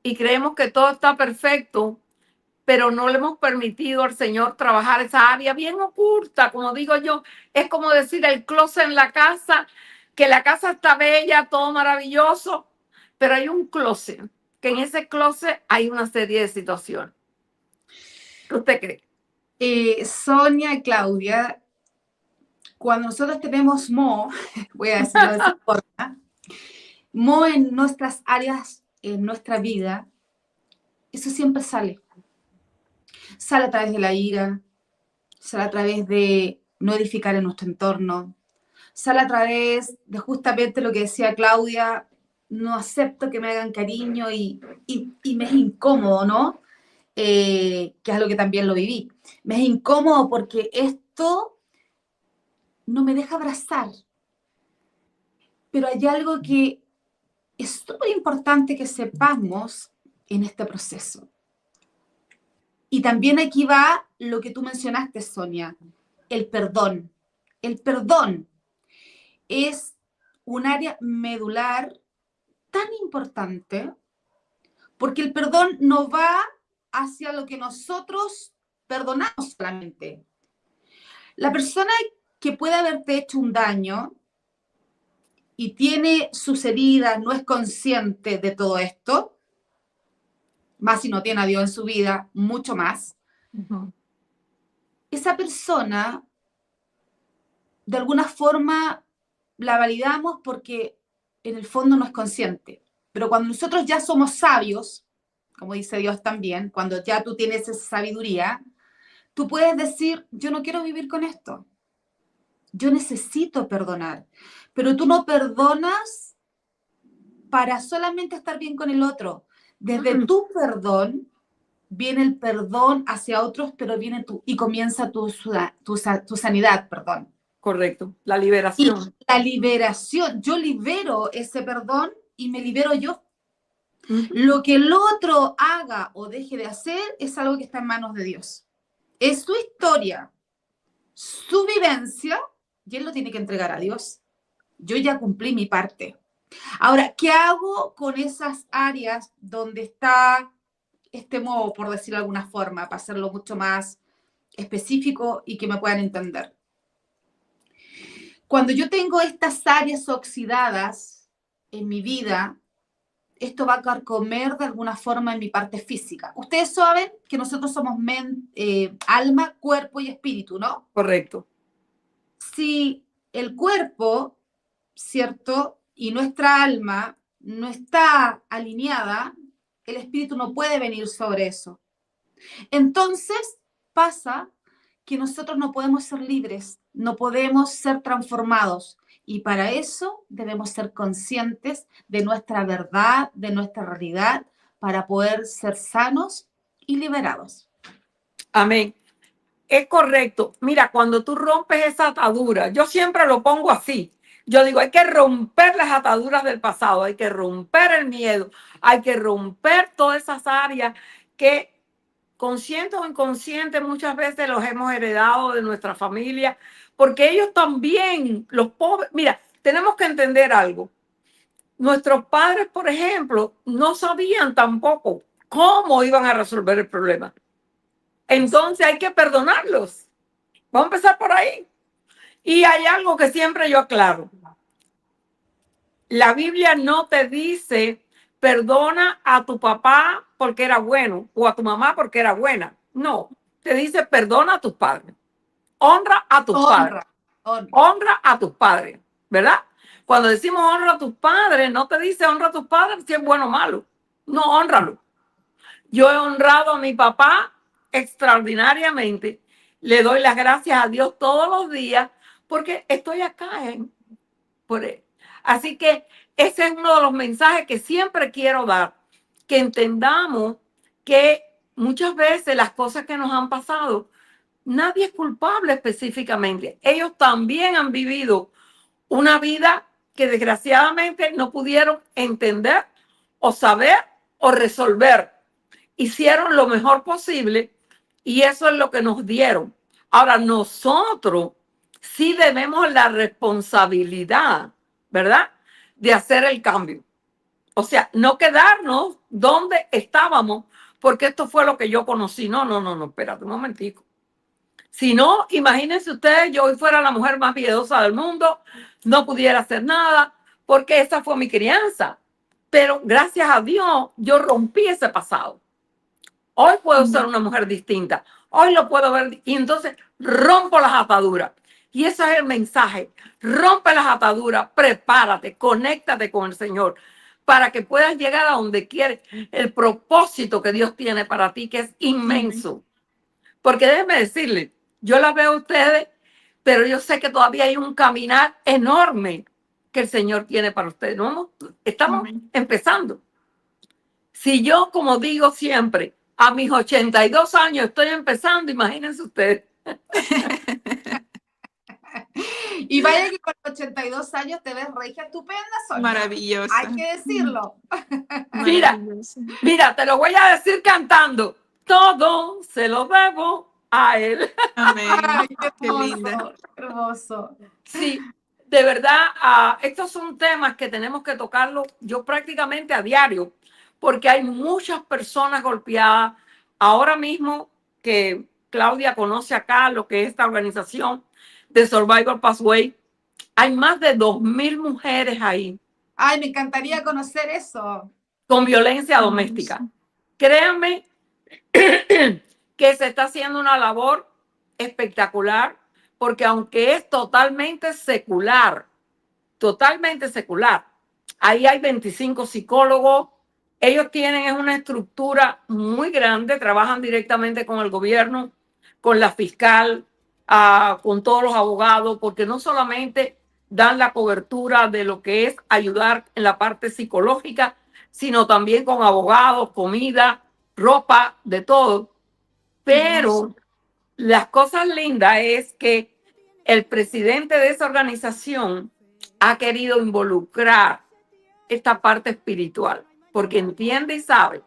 y creemos que todo está perfecto, pero no le hemos permitido al Señor trabajar esa área bien oculta, como digo yo, es como decir el closet en la casa, que la casa está bella, todo maravilloso, pero hay un closet, que en ese closet hay una serie de situaciones. ¿Qué usted cree? Sonia y Claudia, cuando nosotros tenemos voy a decirlo de esa forma, en nuestras áreas, en nuestra vida, eso siempre sale. Sale a través de la ira, sale a través de no edificar en nuestro entorno, sale a través de justamente lo que decía Claudia, no acepto que me hagan cariño y me es incómodo, ¿no? que es algo que también lo viví. Me es incómodo porque esto no me deja abrazar. Pero hay algo que es súper importante que sepamos en este proceso. Y también aquí va lo que tú mencionaste, Sonia, el perdón. El perdón es un área medular tan importante porque el perdón no va hacia lo que nosotros perdonamos solamente. La persona que puede haberte hecho un daño y tiene sus heridas, no es consciente de todo esto, más si no tiene a Dios en su vida, mucho más, esa persona, de alguna forma, la validamos porque en el fondo no es consciente. Pero cuando nosotros ya somos sabios, como dice Dios también, cuando ya tú tienes esa sabiduría, tú puedes decir, yo no quiero vivir con esto. Yo necesito perdonar. Pero tú no perdonas para solamente estar bien con el otro. Desde tu perdón viene el perdón hacia otros, pero viene y comienza tu sanidad, perdón. Correcto, la liberación. Y la liberación, yo libero ese perdón y me libero yo. Lo que el otro haga o deje de hacer es algo que está en manos de Dios. Es su historia, su vivencia, y él lo tiene que entregar a Dios. Yo ya cumplí mi parte. Ahora, ¿qué hago con esas áreas donde está este modo, por decirlo de alguna forma, para hacerlo mucho más específico y que me puedan entender? Cuando yo tengo estas áreas oxidadas en mi vida, esto va a carcomer de alguna forma en mi parte física. Ustedes saben que nosotros somos alma, cuerpo y espíritu, ¿no? Correcto. Si el cuerpo, ¿cierto? Y nuestra alma no está alineada, el espíritu no puede venir sobre eso. Entonces pasa que nosotros no podemos ser libres, no podemos ser transformados. Y para eso debemos ser conscientes de nuestra verdad, de nuestra realidad, para poder ser sanos y liberados. Amén. Es correcto. Mira, cuando tú rompes esa atadura, yo siempre lo pongo así. Yo digo, hay que romper las ataduras del pasado, hay que romper el miedo, hay que romper todas esas áreas que consciente o inconsciente muchas veces los hemos heredado de nuestra familia, porque ellos también, los pobres, mira, tenemos que entender algo. Nuestros padres, por ejemplo, no sabían tampoco cómo iban a resolver el problema. Entonces hay que perdonarlos. Vamos a empezar por ahí. Y hay algo que siempre yo aclaro. La Biblia no te dice perdona a tu papá porque era bueno o a tu mamá porque era buena. No, te dice perdona a tus padres. Honra a tus padres. Honra a tus padres, ¿verdad? Cuando decimos honra a tus padres, no te dice honra a tus padres si es bueno o malo. No, honralo. Yo he honrado a mi papá extraordinariamente. Le doy las gracias a Dios todos los días porque estoy acá por él. Así que ese es uno de los mensajes que siempre quiero dar, que entendamos que muchas veces las cosas que nos han pasado, nadie es culpable específicamente. Ellos también han vivido una vida que desgraciadamente no pudieron entender o saber o resolver. Hicieron lo mejor posible y eso es lo que nos dieron. Ahora nosotros sí tenemos la responsabilidad, ¿verdad?, de hacer el cambio. O sea, no quedarnos donde estábamos porque esto fue lo que yo conocí. No, espérate un momentico. Si no, imagínense ustedes, yo hoy fuera la mujer más piedosa del mundo, no pudiera hacer nada porque esa fue mi crianza. Pero gracias a Dios, yo rompí ese pasado. Hoy puedo ser una mujer distinta. Hoy lo puedo ver y entonces rompo las ataduras. Y ese es el mensaje. Rompe las ataduras, prepárate, conéctate con el Señor para que puedas llegar a donde quieres. El propósito que Dios tiene para ti, que es inmenso. Porque déjenme decirle, yo las veo a ustedes, pero yo sé que todavía hay un caminar enorme que el Señor tiene para ustedes. ¿No? Estamos empezando. Si yo, como digo siempre, A mis 82 años estoy empezando, imagínense ustedes. Y vaya que con 82 años te ves regia estupenda, Sonia. Maravillosa. Hay que decirlo. Mira, mira, te lo voy a decir cantando. Todo se lo debo a él. Amén. Ay, qué Qué hermoso, linda. qué hermoso. Sí, de verdad, estos son temas que tenemos que tocarlos yo prácticamente a diario, porque hay muchas personas golpeadas. Ahora mismo que Claudia conoce acá lo que es esta organización de Survivor Pathway, hay más de 2.000 mujeres ahí Ay, me encantaría conocer eso. con violencia doméstica. Créanme que se está haciendo una labor espectacular, porque aunque es totalmente secular, ahí hay 25 psicólogos, ellos tienen es una estructura muy grande, trabajan directamente con el gobierno, con la fiscal, con todos los abogados, porque no solamente dan la cobertura de lo que es ayudar en la parte psicológica, sino también con abogados, comida, ropa, de todo. Pero las cosas lindas es que el presidente de esa organización ha querido involucrar esta parte espiritual, porque entiende y sabe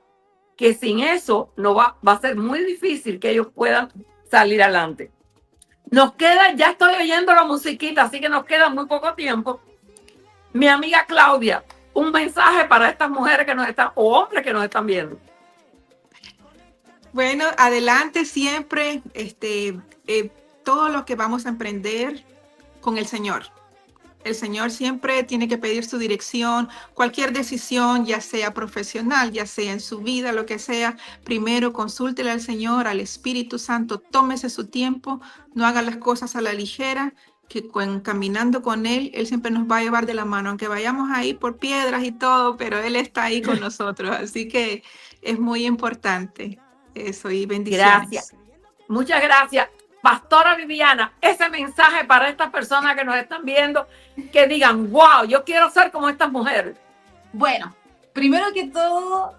que sin eso no va a ser muy difícil que ellos puedan salir adelante. Nos queda, ya estoy oyendo la musiquita, así que nos queda muy poco tiempo. Mi amiga Claudia, un mensaje para estas mujeres que nos están, o hombres que nos están viendo. Bueno, adelante siempre, todo lo que vamos a emprender con el Señor. El Señor siempre tiene que pedir su dirección, cualquier decisión, ya sea profesional, ya sea en su vida, lo que sea, primero consúltele al Señor, al Espíritu Santo, tómese su tiempo, no haga las cosas a la ligera, que caminando con Él, Él siempre nos va a llevar de la mano, aunque vayamos ahí por piedras y todo, pero Él está ahí con nosotros, así que es muy importante eso y bendiciones. Gracias. Muchas gracias. Pastora Viviana, ese mensaje para estas personas que nos están viendo, que digan, wow, yo quiero ser como estas mujeres. Bueno, primero que todo,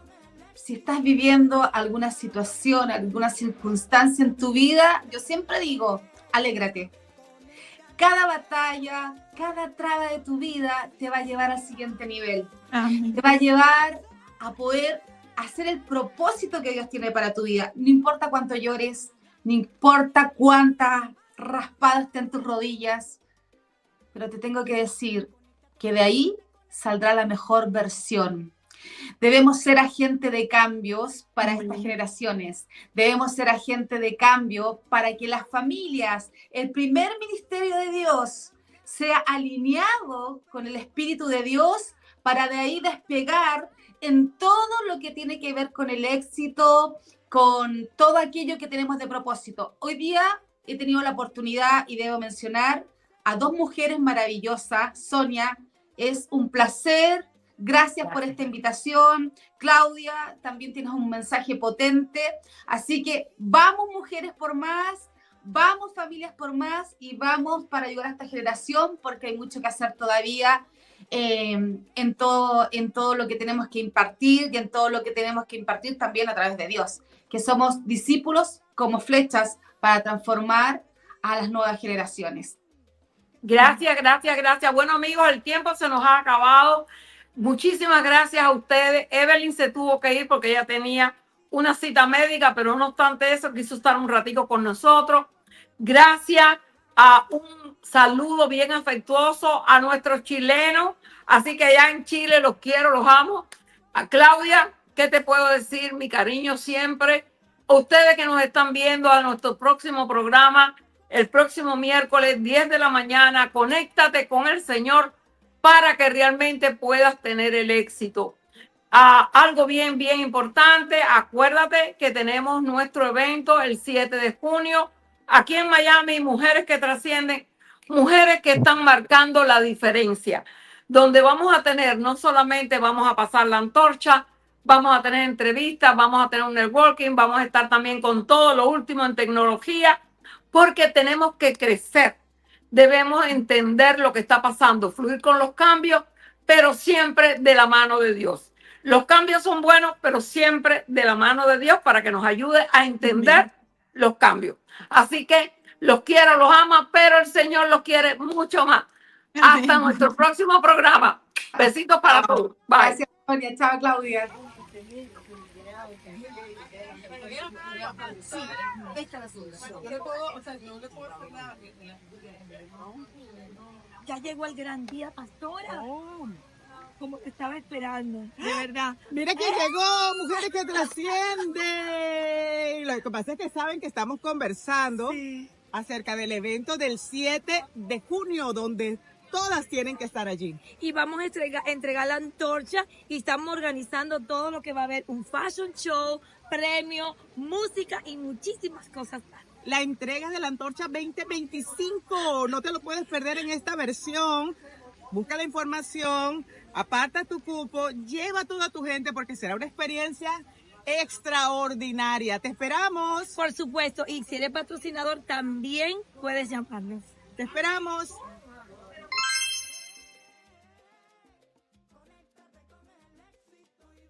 si estás viviendo alguna situación, alguna circunstancia en tu vida, yo siempre digo, alégrate. Cada batalla, cada traba de tu vida te va a llevar al siguiente nivel. Amén. Te va a llevar a poder hacer el propósito que Dios tiene para tu vida. No importa cuánto llores, no importa cuántas raspadas estén tus rodillas, pero te tengo que decir que de ahí saldrá la mejor versión. Debemos ser agente de cambios para estas generaciones. Debemos ser agente de cambio para que las familias, el primer ministerio de Dios, sea alineado con el Espíritu de Dios para de ahí despegar en todo lo que tiene que ver con el éxito, con todo aquello que tenemos de propósito. Hoy día he tenido la oportunidad y debo mencionar a dos mujeres maravillosas. Sonia, es un placer. Gracias por esta invitación. Claudia, también tienes un mensaje potente. Así que vamos mujeres por más, vamos familias por más y vamos para ayudar a esta generación porque hay mucho que hacer todavía en todo lo que tenemos que impartir y en todo lo que tenemos que impartir también a través de Dios, que somos discípulos como flechas para transformar a las nuevas generaciones. Gracias, gracias, gracias. Bueno, amigos, el tiempo se nos ha acabado. Muchísimas gracias a ustedes. Evelyn se tuvo que ir porque ella tenía una cita médica, pero no obstante eso, quiso estar un ratico con nosotros. Gracias. Un saludo bien afectuoso a nuestros chilenos. Así que allá en Chile los quiero, los amo. A Claudia, ¿qué te puedo decir? Mi cariño siempre. A ustedes que nos están viendo a nuestro próximo programa, el próximo miércoles, 10 de la mañana. Conéctate con el Señor para que realmente puedas tener el éxito. Algo bien importante, acuérdate que tenemos nuestro evento el 7 de junio aquí en Miami, Mujeres que Trascienden, mujeres que están marcando la diferencia, donde vamos a tener, no solamente vamos a pasar la antorcha, vamos a tener entrevistas, vamos a tener un networking, vamos a estar también con todo lo último en tecnología, porque tenemos que crecer. Debemos entender lo que está pasando, fluir con los cambios, pero siempre de la mano de Dios. Los cambios son buenos, pero siempre de la mano de Dios para que nos ayude a entender los cambios. Así que los quiero, los amo, pero el Señor los quiere mucho más. Hasta nuestro próximo programa. Besitos para todos. Bye. Gracias, Sonia. Chao, Claudia. Ya llegó el gran día, pastora. Como que estaba esperando, de verdad. Mira quién llegó, Mujeres que Trascienden. Lo que pasa es que saben que estamos conversando acerca del evento del 7 de junio, donde todas tienen que estar allí. Y vamos a entregar la antorcha y estamos organizando todo lo que va a haber, un fashion show, premios, música y muchísimas cosas más. La entrega de la antorcha 2025, no te lo puedes perder en esta versión. Busca la información, aparta tu cupo, lleva a toda tu gente porque será una experiencia extraordinaria. Te esperamos. Por supuesto, y si eres patrocinador también puedes llamarnos. Te esperamos.